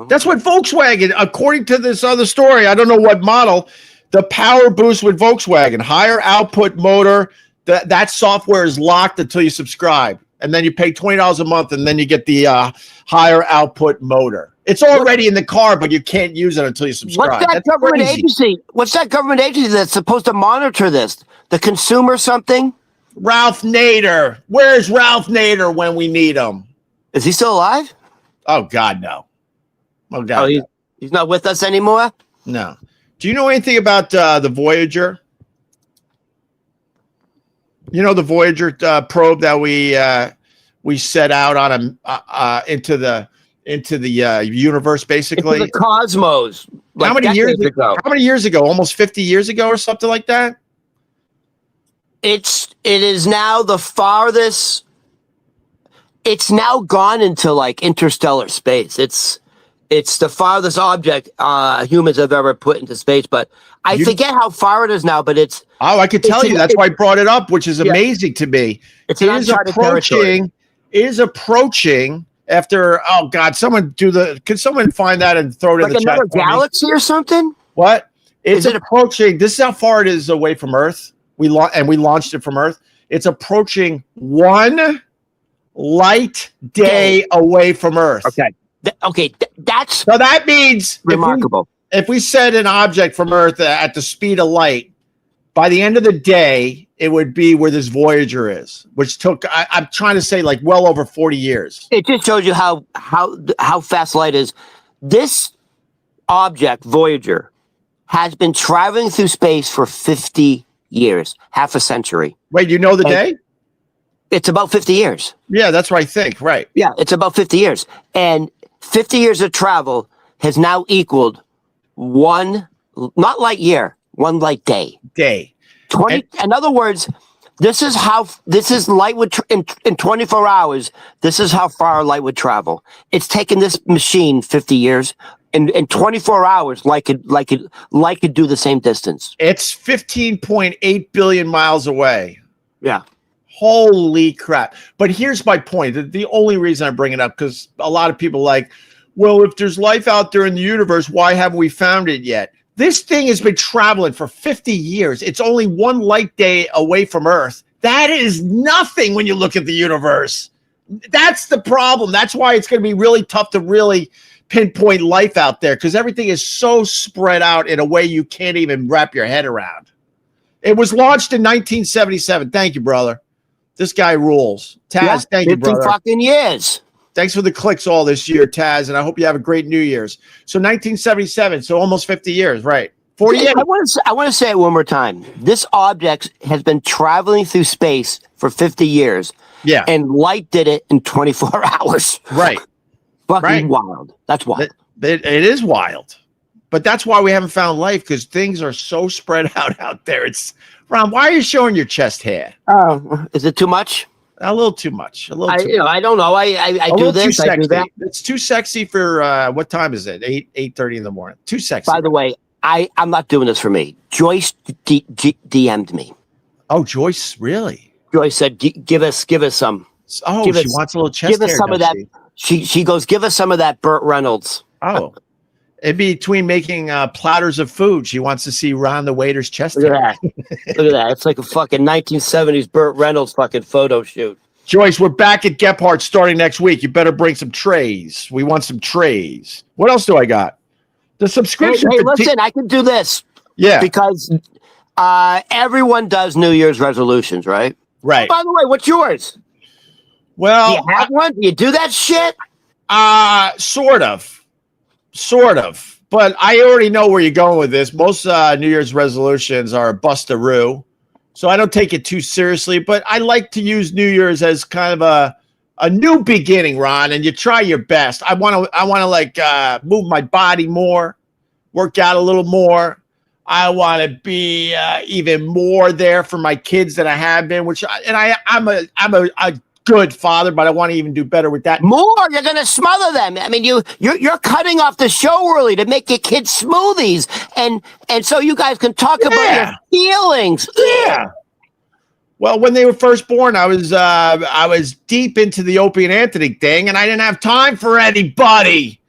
That's what Volkswagen, according to this other story, I don't know what model, the power boost with Volkswagen, higher output motor, that software is locked until you subscribe. And then you pay $20 a month, and then you get the higher output motor. It's already in the car, but you can't use it until you subscribe. What's that government agency? What's that government agency that's supposed to monitor this? The consumer something? Ralph Nader. Where's Ralph Nader when we need him? Is he still alive? Oh, God, no. Oh, God, no. He's not with us anymore? No. Do you know anything about the Voyager? The Voyager probe that we set out on into the universe, basically. Into the cosmos. Like how many years ago? How many years ago? Almost 50 years ago, or something like that. It is now the farthest. It's now gone into like interstellar space. It's the farthest object humans have ever put into space, but I forget how far it is now, but it's... Oh, I could tell you. That's why I brought it up, which is amazing to me. It is approaching after... Oh, God, could someone find that and throw it in the chat? Like another galaxy or something? What? It's approaching... This is how far it is away from Earth. We launched it from Earth. It's approaching 1 light day away from Earth. Okay. That's so that means remarkable. If we set an object from Earth at the speed of light, by the end of the day, it would be where this Voyager is, which took, I'm trying to say, like well over 40 years. It just shows you how fast light is. This object, Voyager, has been traveling through space for 50 years, half a century. Wait, you know the day? It's about 50 years. Yeah, that's what I think, right. Yeah, it's about 50 years. And 50 years of travel has now equaled one, not light year, 1 light day. In other words, this is light would, in 24 hours, this is how far light would travel. It's taken this machine 50 years. In 24 hours, light could do the same distance. It's 15.8 billion miles away. Yeah. Holy crap. But here's my point. The only reason I bring it up, because a lot of people are like, well, if there's life out there in the universe, why haven't we found it yet? This thing has been traveling for 50 years. It's only 1 light day away from Earth. That is nothing when you look at the universe. That's the problem. That's why it's going to be really tough to really pinpoint life out there, because everything is so spread out in a way you can't even wrap your head around. It was launched in 1977. Thank you, brother. This guy rules. Taz, thank you, brother. 50 fucking years. Thanks for the clicks all this year, Taz, and I hope you have a great New Year's. So 1977, so almost 50 years, right? 48. I want to say it one more time. This object has been traveling through space for 50 years. Yeah. And light did it in 24 hours. Right. Fucking wild. That's wild. It is wild. But that's why we haven't found life, because things are so spread out there. It's Ron, why are you showing your chest hair? Oh, is it too much? A little too much. A little. I don't know. I do this. I do that. It's too sexy for what time is it? 8:30 in the morning. Too sexy. By the way, I'm not doing this for me. Joyce DM'd me. Oh, Joyce, really? Joyce said, "Give us some." Oh, she wants a little chest hair. Give us some of that. She goes, "Give us some of that Burt Reynolds." Oh, In between making platters of food, she wants to see Ron the waiter's chest. Look at that. Look at that. It's like a fucking 1970s Burt Reynolds fucking photo shoot. Joyce, we're back at Gephardt starting next week. You better bring some trays. We want some trays. What else do I got? The subscription. Hey, listen, I can do this. Yeah. Because everyone does New Year's resolutions, right? Right. Oh, by the way, what's yours? Well, do you have one? Do you do that shit? Sort of. But I already know where you're going with this. Most New Year's resolutions are a bust-a-roo. So I don't take it too seriously, but I like to use New Year's as kind of a new beginning, Ron, and you try your best. I want to like move my body more, work out a little more. I want to be even more there for my kids than I have been, I'm a good father, but I want to even do better with that. More, you're gonna smother them. I mean, you're cutting off the show early to make your kids smoothies, and so you guys can talk about your feelings. Yeah. Well, when they were first born, I was deep into the Opie and Anthony thing, and I didn't have time for anybody.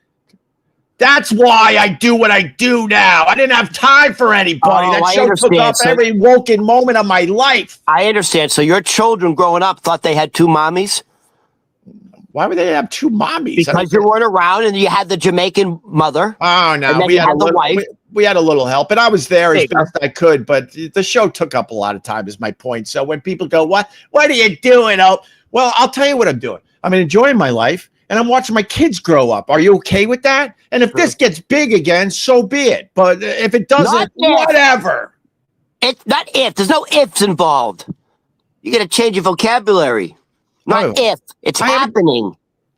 That's why I do what I do now. I didn't have time for anybody. That show took up every woken moment of my life. I understand. So your children growing up thought they had two mommies? Why would they have two mommies? Because you weren't around and you had the Jamaican mother. Oh, no. And then we had the wife. We had a little help, and I was there as best I could, but the show took up a lot of time is my point. So when people go, what are you doing? Oh, well, I'll tell you what I'm doing. I'm enjoying my life. And I'm watching my kids grow up. Are you okay with that? And if this gets big again, so be it. But if it doesn't, whatever. It's not if. There's no ifs involved. You got to change your vocabulary. Not if. It's happening.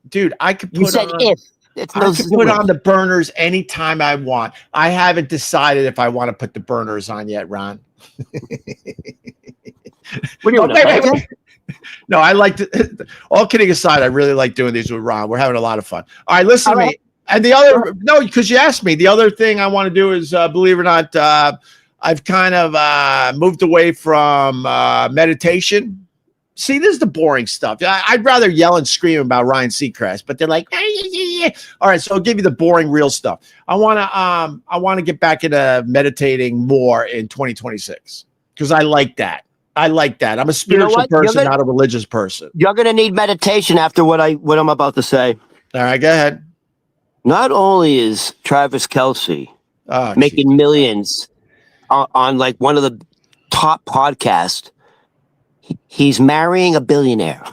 Dude, I could put You said on, if. I could put on the burners anytime I want. I haven't decided if I want to put the burners on yet, Ron. What do you want? No, I like to. All kidding aside, I really like doing these with Ron. We're having a lot of fun. All right, listen to me. And the other, no, because you asked me. The other thing I want to do is, believe it or not, I've kind of moved away from meditation. See, this is the boring stuff. I'd rather yell and scream about Ryan Seacrest, but they're like, yeah. All right, so I'll give you the boring, real stuff. I want to get back into meditating more in 2026 because I like that. I'm a spiritual person, not a religious person. You're going to need meditation after what I'm about to say. All right, go ahead. Not only is Travis Kelce making millions on like one of the top podcasts, he's marrying a billionaire.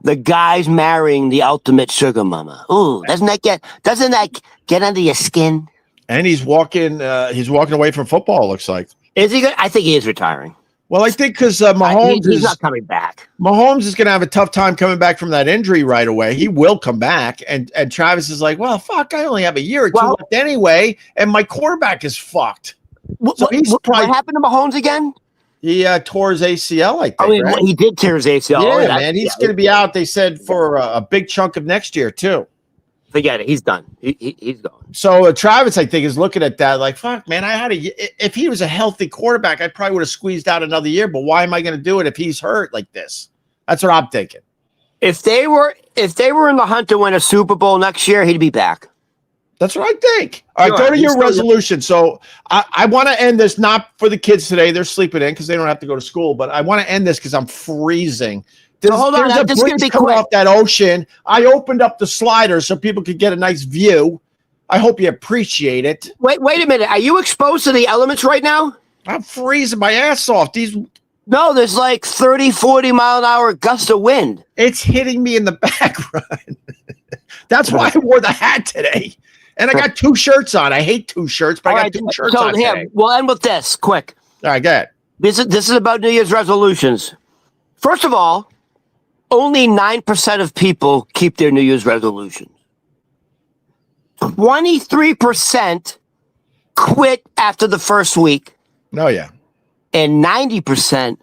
The guy's marrying the ultimate sugar mama. Ooh, doesn't that get under your skin? And he's walking away from football. Looks like. Is he good? I think he is retiring. Well, I think because Mahomes he's not coming back. Mahomes is going to have a tough time coming back from that injury right away. He will come back, and Travis is like, well, fuck, I only have a year or two left anyway, and my quarterback is fucked. What happened to Mahomes again? He tore his ACL, I think. I mean, he did tear his ACL. Yeah, man, he's going to be out, they said, for a big chunk of next year, too. Forget it. He's done. He's gone. So Travis, I think, is looking at that like, fuck, man, if he was a healthy quarterback, I probably would have squeezed out another year. But why am I going to do it if he's hurt like this? That's what I'm thinking. If they were in the hunt to win a Super Bowl next year, he'd be back. That's what I think. All right, go to your resolution. So I want to end this, not for the kids today. They're sleeping in because they don't have to go to school. But I want to end this because I'm freezing. Hold on, there's a bridge coming off that ocean. I opened up the slider so people could get a nice view. I hope you appreciate it. Wait a minute. Are you exposed to the elements right now? I'm freezing my ass off. No, there's like 30, 40 mile an hour gust of wind. It's hitting me in the back, Ryan. That's why I wore the hat today. And I got two shirts on. I hate two shirts, but I got two shirts on today. We'll end with this, quick. All right, go ahead. This is about New Year's resolutions. First of all, only 9% of people keep their New Year's resolutions. 23% quit after the first week. Oh, yeah. And 90%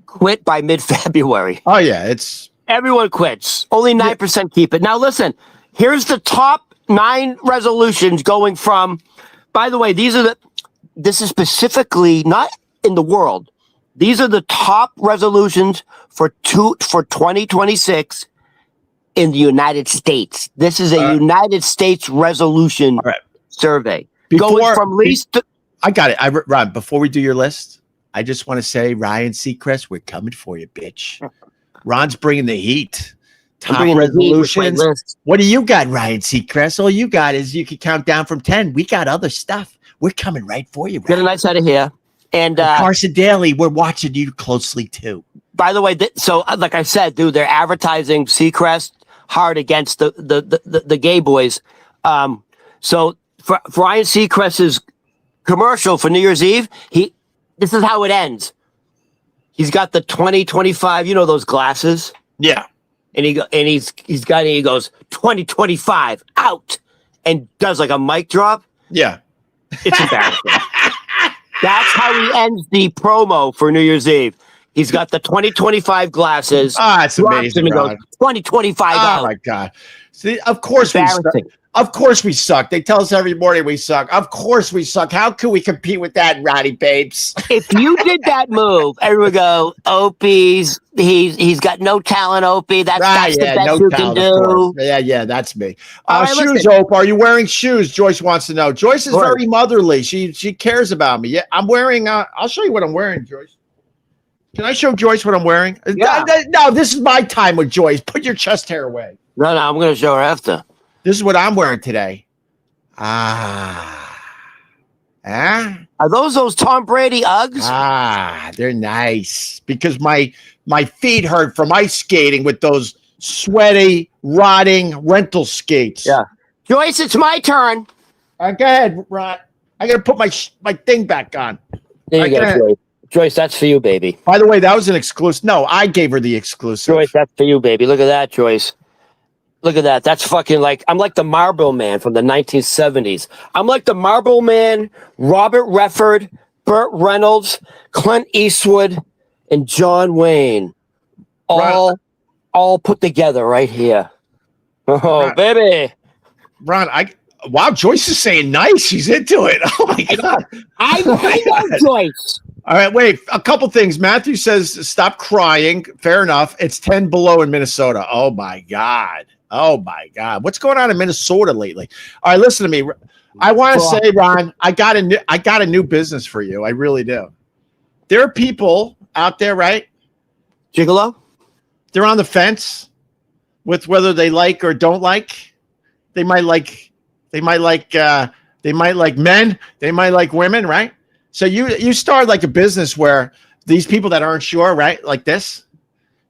quit by mid-February. Oh, yeah. Everyone quits. Only 9% keep it. Now, listen, here's the top 9 resolutions going from, by the way, this is specifically not in the world. These are the top resolutions for 2026 in the United States. This is a United States resolution survey. Going from least to... I got it. Ron, before we do your list, I just want to say, Ryan Seacrest, we're coming for you, bitch. Ron's bringing the heat. Top resolutions. What do you got, Ryan Seacrest? All you got is you can count down from 10. We got other stuff. We're coming right for you, Ryan. Get a nice head of hair. And Carson Daly, we're watching you closely, too. By the way, so like I said, dude, they're advertising Seacrest hard against the gay boys. So for Ryan Seacrest's commercial for New Year's Eve, this is how it ends. He's got the 2025, you know, those glasses. Yeah. And he goes 2025 out, and does like a mic drop. Yeah. It's embarrassing. That's how he ends the promo for New Year's Eve. He's got the 2025 glasses. It's amazing. And he goes 2025 out. Oh my God. See, of course we suck. Of course we suck. They tell us every morning we suck. Of course we suck. How can we compete with that, Roddy Babes? If you did that move, everyone would go, Opie's, he's got no talent, Opie. That's the best you can do. Yeah, that's me. Shoes, Ope. Are you wearing shoes? Joyce wants to know. Joyce is very motherly. She cares about me. Yeah, I'm wearing, I'll show you what I'm wearing, Joyce. Can I show Joyce what I'm wearing? Yeah. No, this is my time with Joyce. Put your chest hair away. No, I'm going to show her after. This is what I'm wearing today. Are those Tom Brady Uggs? They're nice because my feet hurt from ice skating with those sweaty, rotting rental skates. Yeah. Joyce, it's my turn. Go ahead, Ron. I got to put my thing back on. There you go, Joyce. Joyce, that's for you, baby. By the way, that was an exclusive. No, I gave her the exclusive. Joyce, that's for you, baby. Look at that, Joyce. Look at that. That's fucking like, I'm like the Marlboro Man from the 1970s. I'm like the Marlboro Man, Robert Redford, Burt Reynolds, Clint Eastwood, and John Wayne. All put together right here. Oh, baby. Ron, wow, Joyce is saying nice. She's into it. Oh, my God. I know Joyce. All right, wait. A couple things. Matthew says, stop crying. Fair enough. It's 10 below in Minnesota. Oh, my God. Oh, my God. What's going on in Minnesota lately? All right, listen to me. I want to say, Ron, I got a new business for you. I really do. There are people out there, right? Gigolo? They're on the fence with whether they like or don't like. They might like men. They might like women, right? So you start like a business where these people that aren't sure, right? Like this.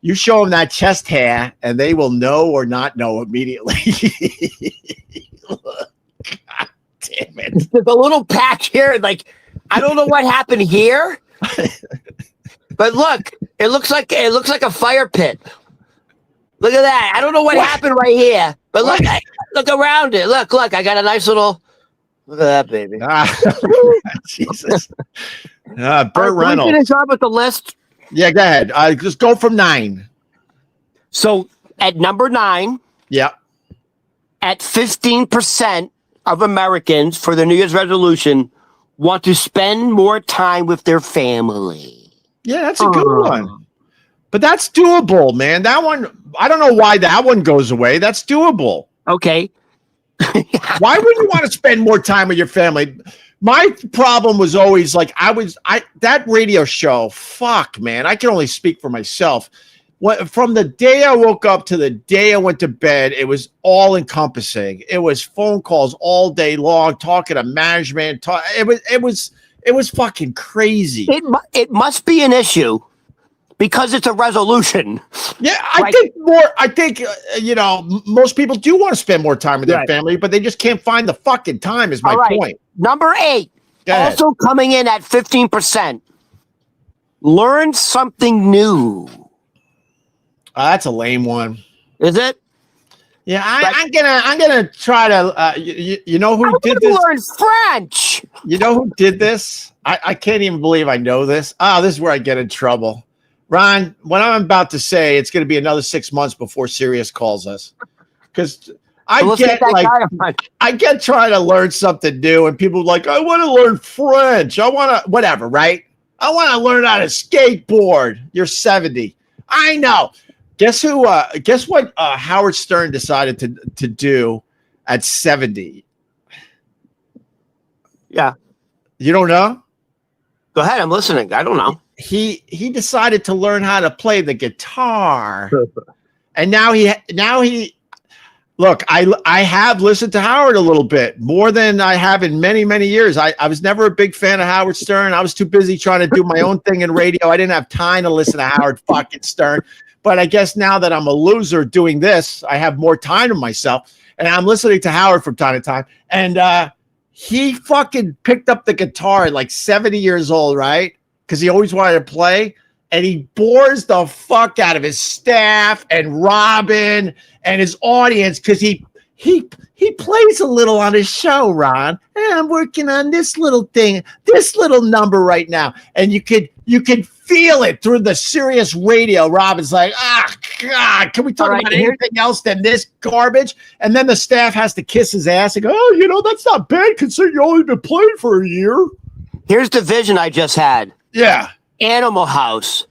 You show them that chest hair, and they will know or not know immediately. God damn it! There's a little patch here, like I don't know what happened here, but look, it looks like a fire pit. Look at that! I don't know what happened right here, but look around it. Look! I got a nice little. Look at that, baby. Jesus. Burt Reynolds. Finish up with the list. Yeah, go ahead. Just go from 9. So at number 9, at 15% of Americans for their New Year's resolution want to spend more time with their family. Yeah, that's a good one. But that's doable, man. That one, I don't know why that one goes away. That's doable. Okay. Why would you want to spend more time with your family? My problem was always like that radio show. Fuck, man. I can only speak for myself. From the day I woke up to the day I went to bed, it was all encompassing. It was phone calls all day long, talking to management. It was fucking crazy. It must be an issue because it's a resolution. Yeah, I think most people do want to spend more time with their family, but they just can't find the fucking time is my point. Number 8, also coming in at 15%. Learn something new. That's a lame one. Is it? Yeah, I'm gonna try to. You know who did this? Learn French. You know who did this? I can't even believe I know this. This is where I get in trouble. Ron, what I'm about to say, it's going to be another 6 months before Sirius calls us, because I get trying to learn something new, and people are like, I want to learn French. I want to whatever, right? I want to learn how to skateboard. You're 70. I know. Guess who? Guess what? Howard Stern decided to do at 70. Yeah. You don't know? Go ahead. I'm listening. I don't know. He decided to learn how to play the guitar, and now he. Look, I have listened to Howard a little bit more than I have in many, many years. I was never a big fan of Howard Stern. I was too busy trying to do my own thing in radio. I didn't have time to listen to Howard fucking Stern. But I guess now that I'm a loser doing this, I have more time to myself. And I'm listening to Howard from time to time. And he fucking picked up the guitar at like 70 years old, right? Because he always wanted to play. And he bores the fuck out of his staff and Robin and his audience because he plays a little on his show, Ron. And I'm working on this little thing, this little number right now. And you could feel it through the Sirius radio. Robin's like, God, can we talk about anything else than this garbage? And then the staff has to kiss his ass and go, oh, that's not bad considering you only been playing for a year. Here's the vision I just had. Yeah. Animal House.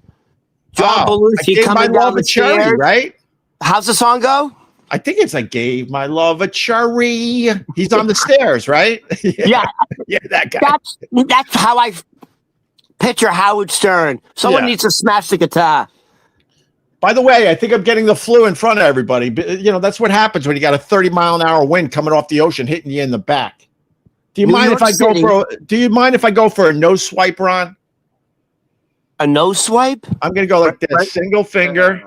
John Belushi coming down the stairs, right? How's the song go? I think it's I gave my love a cherry. He's on the stairs, right? Yeah. Yeah, that guy. That's how I picture Howard Stern. Someone needs to smash the guitar. By the way, I think I'm getting the flu in front of everybody. That's what happens when you got a 30-mile-an-hour wind coming off the ocean hitting you in the back. Do you mind if I go for a no swipe, Ron? A no swipe? I'm going to go like this. Right? Single finger.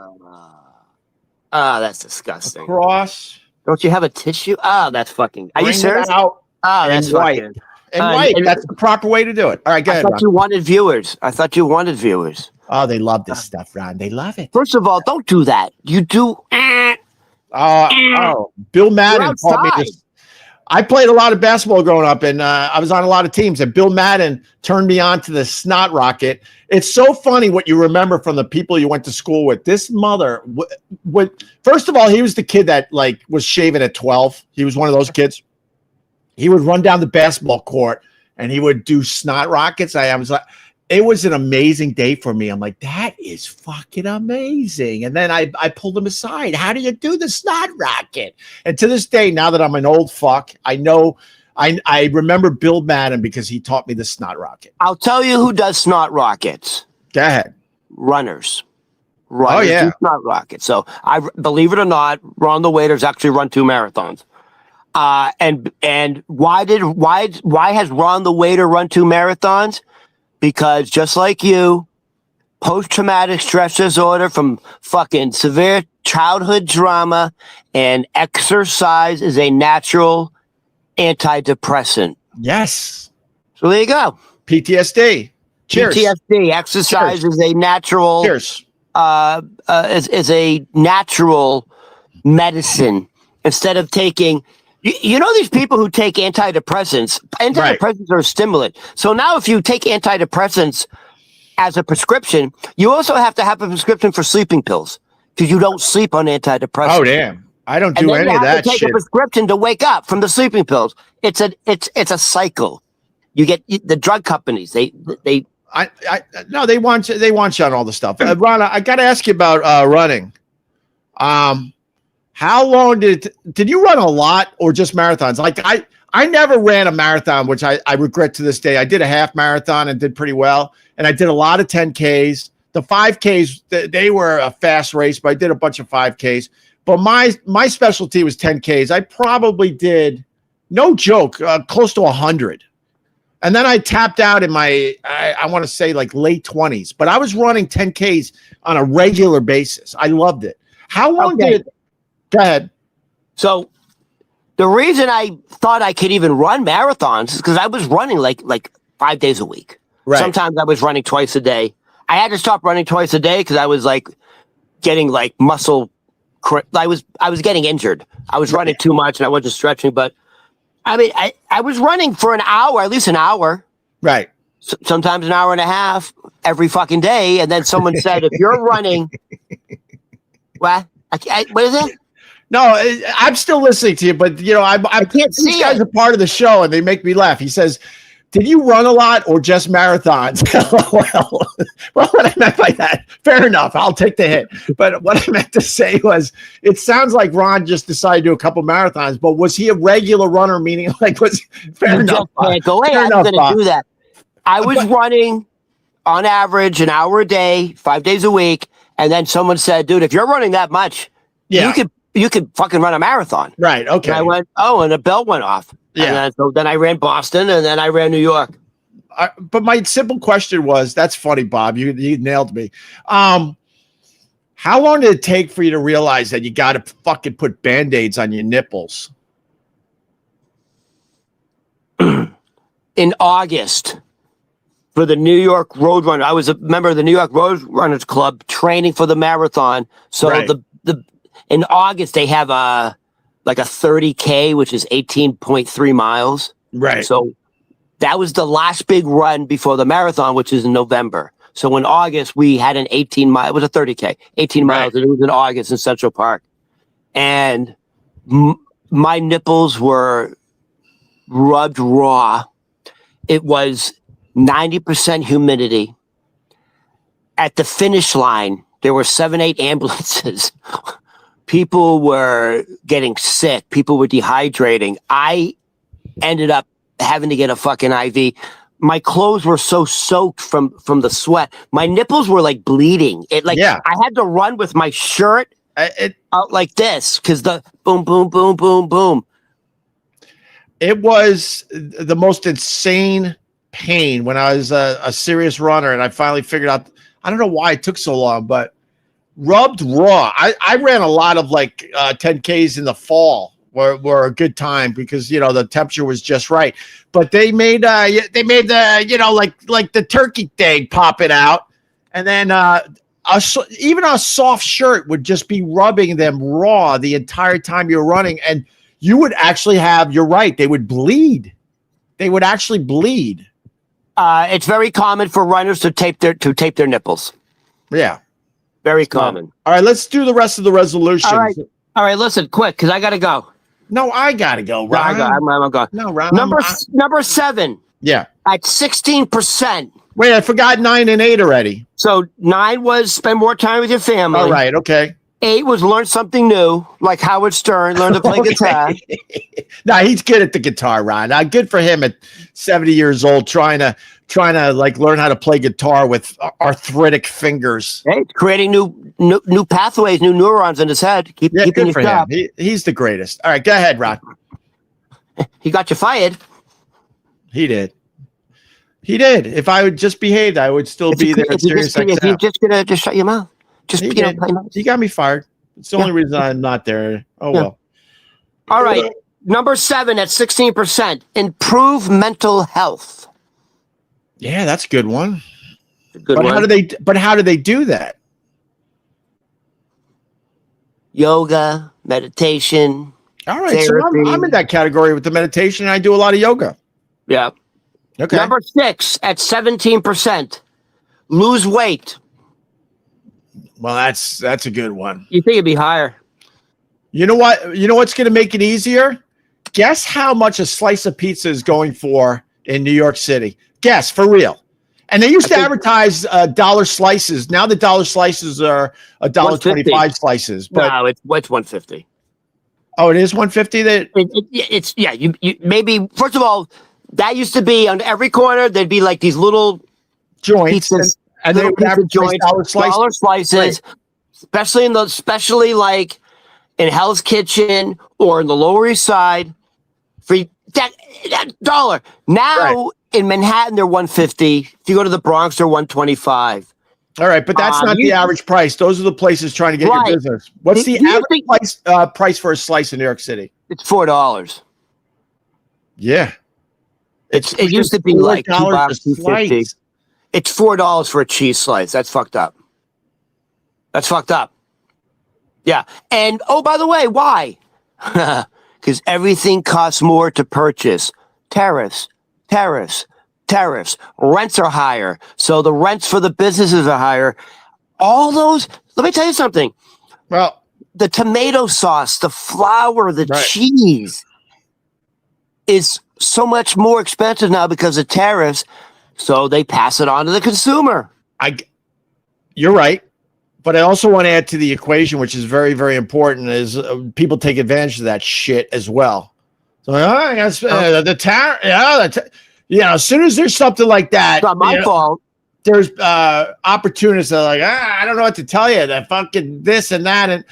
That's disgusting. Across. Don't you have a tissue? That's fucking. Are you serious? That's white. Fucking. And white. That's the proper way to do it. All right, go ahead. I thought you wanted viewers. Oh, they love this stuff, Ron. They love it. First of all, don't do that. You do. Bill Madden taught me this. I played a lot of basketball growing up, and I was on a lot of teams, and Bill Madden turned me on to the snot rocket. It's so funny what you remember from the people you went to school with. This mother, first of all, he was the kid that was shaving at 12. He was one of those kids. He would run down the basketball court, and he would do snot rockets. I was like, it was an amazing day for me. I'm like, that is fucking amazing. And then I pulled him aside. How do you do the snot rocket? And to this day, now that I'm an old fuck, I know I remember Bill Madden because he taught me the snot rocket. I'll tell you who does snot rockets. Go ahead. Runners. Oh, yeah. Do snot rockets. So I believe it or not, Ron the Waiter's actually run 2 marathons. And why has Ron the Waiter run 2 marathons? Because just like you, post-traumatic stress disorder from fucking severe childhood trauma, and exercise is a natural antidepressant. Yes. So there you go. PTSD. Cheers. PTSD. Exercise is a natural. Cheers. Is a natural medicine instead of taking. You know these people who take antidepressants. Antidepressants are a stimulant. So now if you take antidepressants as a prescription, you also have to have a prescription for sleeping pills because you don't sleep on antidepressants. Oh, damn. I don't do any of that shit. Take a prescription to wake up from the sleeping pills. It's a cycle. You get the drug companies. They want you on all the stuff. Ron, I got to ask you about running. How long did you run a lot or just marathons? Like I never ran a marathon, which I regret to this day. I did a half marathon and did pretty well. And I did a lot of 10Ks. The 5Ks, they were a fast race, but I did a bunch of 5Ks. But my specialty was 10Ks. I probably did, no joke, close to 100. And then I tapped out in my, I want to say like late 20s. But I was running 10Ks on a regular basis. I loved it. How long did it? Go ahead. So the reason I thought I could even run marathons is because I was running like 5 days a week. Right. Sometimes I was running twice a day. I had to stop running twice a day because I was getting muscle. I was getting injured. I was running too much and I wasn't stretching. But I mean, I was running for an hour, at least an hour. Right. Sometimes an hour and a half every fucking day. And then someone said, if you're running, what? What is it? No, I'm still listening to you, but I can't see. These guys are part of the show, and they make me laugh. He says, Did you run a lot or just marathons? Well, what I meant by that, fair enough. I'll take the hit. But what I meant to say was, it sounds like Ron just decided to do a couple marathons, but was he a regular runner? Meaning, like, was fair enough? Can't go, hey, I'm going to do that. I was running on average an hour a day, 5 days a week. And then someone said, dude, if you're running that much, you could fucking run a marathon. Right. Okay. And I went, and the bell went off. Yeah. So then I ran Boston, and then I ran New York. But my simple question was, that's funny, Bob. You nailed me. How long did it take for you to realize that you got to fucking put Band-Aids on your nipples? In August, for the New York Roadrunner, I was a member of the New York Roadrunners Club training for the marathon. So in August, they have like a 30K, which is 18.3 miles. Right. So that was the last big run before the marathon, which is in November. So in August, we had an 18-mile, it was a 30K, 18 miles, and it was in August in Central Park. And my nipples were rubbed raw. It was 90% humidity. At the finish line, there were 7-8 ambulances. People were getting sick. People were dehydrating. I ended up having to get a fucking IV. My clothes were so soaked from the sweat. My nipples were like bleeding. I had to run with my shirt out like this because the boom, boom, boom, boom, boom. It was the most insane pain when I was a serious runner, and I finally figured out. I don't know why it took so long, but rubbed raw. I ran a lot of 10Ks in the fall were a good time because the temperature was just right. But they made the like the turkey thing popping out, and then even a soft shirt would just be rubbing them raw the entire time you're running, and you would actually have. You're right. They would bleed. They would actually bleed. It's very common for runners to tape their nipples. Yeah. Very common. All right, let's do the rest of the resolutions. All right, listen, quick, because I got to go. No, I got to go, Ron. I'm going. No, Ron. Number 7. Yeah. At 16%. Wait, I forgot 9 and 8 already. So 9 was spend more time with your family. All right, okay. 8 was learn something new, like Howard Stern, learn to play guitar. No, he's good at the guitar, Ron. Good for him at 70 years old, trying to learn how to play guitar with arthritic fingers. Hey, creating new pathways, new neurons in his head. Keeping you sharp. He's the greatest. All right, go ahead, Ron. He got you fired. He did. If I would just behaved, I would still be there. If you're just gonna shut your mouth. Play nice. He got me fired. It's the only reason I'm not there. Oh, well. All right. Number 7 at 16%. Improve mental health. Yeah, that's a good one. How do they do that? Yoga, meditation. All right. Therapy. So I'm in that category with the meditation. I do a lot of yoga. Yeah. Okay. Number 6 at 17%. Lose weight. Well, that's a good one. You think it'd be higher? You know what? You know what's going to make it easier? Guess how much a slice of pizza is going for in New York City. Guess, for real. And they used to advertise dollar slices. Now the dollar slices are $1.25 slices. But no, it's $1.50. Oh, it is $1.50. It's you maybe first of all, that used to be on every corner. There'd be like these little joints. Pizzas, and they would advertise dollar slices, right. especially like in Hell's Kitchen or in the Lower East Side. For that dollar. Now in Manhattan, they're $1.50. If you go to the Bronx, they're $1.25. All right, but that's not the average price. Those are the places trying to get your business. What's the average price for a slice in New York City? It's $4. Yeah. It used to be like $2.50. It's $4 for a cheese slice. That's fucked up. Yeah. And oh, by the way, why? Because everything costs more to purchase. Tariffs. Rents are higher. So the rents for the businesses are higher. All those, let me tell you something. Well, the tomato sauce, the flour, the cheese is so much more expensive now because of tariffs. So they pass it on to the consumer. You're right. But I also want to add to the equation, which is very, very important, is people take advantage of that shit as well. So, I guess the tariff, as soon as there's something like that, it's not my fault. There's opportunists that are like, I don't know what to tell you. That fucking this and that, and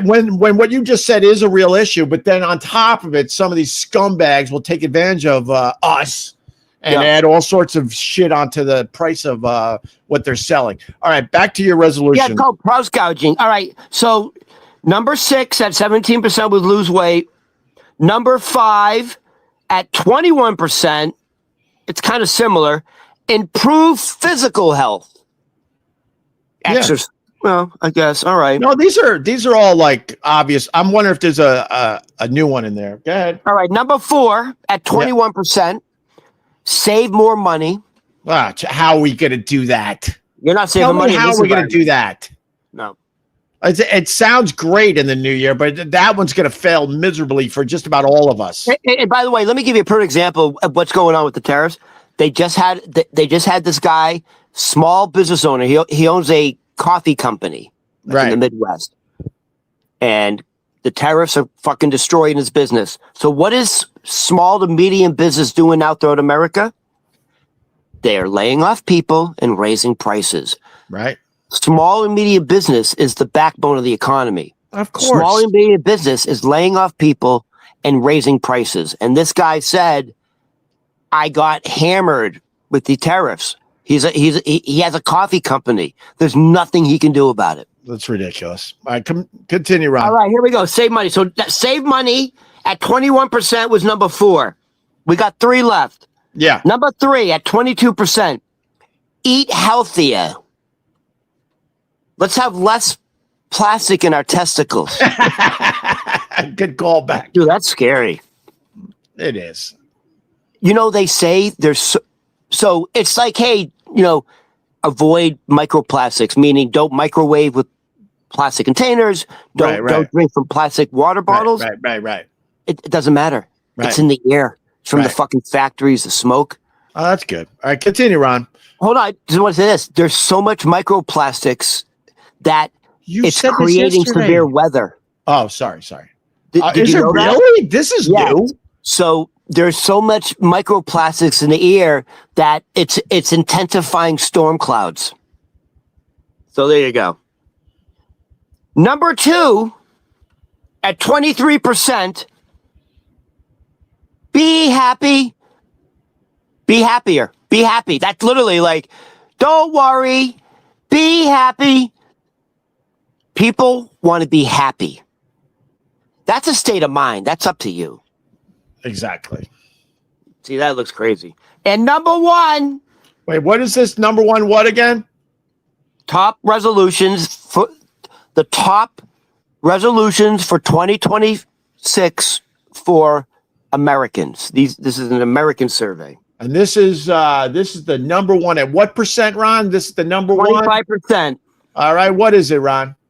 when what you just said is a real issue, but then on top of it, some of these scumbags will take advantage of us. And add all sorts of shit onto the price of what they're selling. All right, back to your resolution. Yeah, it's called price gouging. All right, so number 6 at 17% would lose weight. Number 5 at 21%, it's kind of similar. Improve physical health. Exercise. Well, I guess. All right. No, these are all like obvious. I'm wondering if there's a new one in there. Go ahead. All right, number 4 at 21%. Save more money. How are we going to do that? You're not saving money. How are we going to do that? No. It sounds great in the new year, but that one's going to fail miserably for just about all of us. And by the way, let me give you a perfect example of what's going on with the tariffs. They just had this guy, small business owner. He owns a coffee company in the Midwest, and the tariffs are fucking destroying his business. So what is small to medium business doing out there in America? They are laying off people and raising prices. Right. Small and medium business is the backbone of the economy. Of course. Small and medium business is laying off people and raising prices. And this guy said, I got hammered with the tariffs. He has a coffee company. There's nothing he can do about it. That's ridiculous. All right, continue, Ron. All right, here we go. Save money. So save money at 21% was number 4. We got 3 left. Yeah. Number 3 at 22%. Eat healthier. Let's have less plastic in our testicles. Good callback. Dude, that's scary. It is. They say there's so it's like, hey, avoid microplastics, meaning don't microwave with plastic containers. Don't drink from plastic water bottles. Right. It doesn't matter. Right. It's in the air. It's from the fucking factories, the smoke. Oh, that's good. All right, continue, Ron. Hold on. I just want to say this. There's so much microplastics that it's creating severe weather. Oh, sorry. Is it really? This is new. So there's so much microplastics in the air that it's intensifying storm clouds. So there you go. Number 2, at 23%, be happy. Be happier. Be happy. That's literally like, don't worry. Be happy. People want to be happy. That's a state of mind. That's up to you. Exactly. See, that looks crazy. And number 1. Wait, what is this? Number 1 what again? Top resolutions for 2026 for Americans. This is an American survey. And this is the number 1 at what percent, Ron? This is the number 1? 25%. All right. What is it, Ron?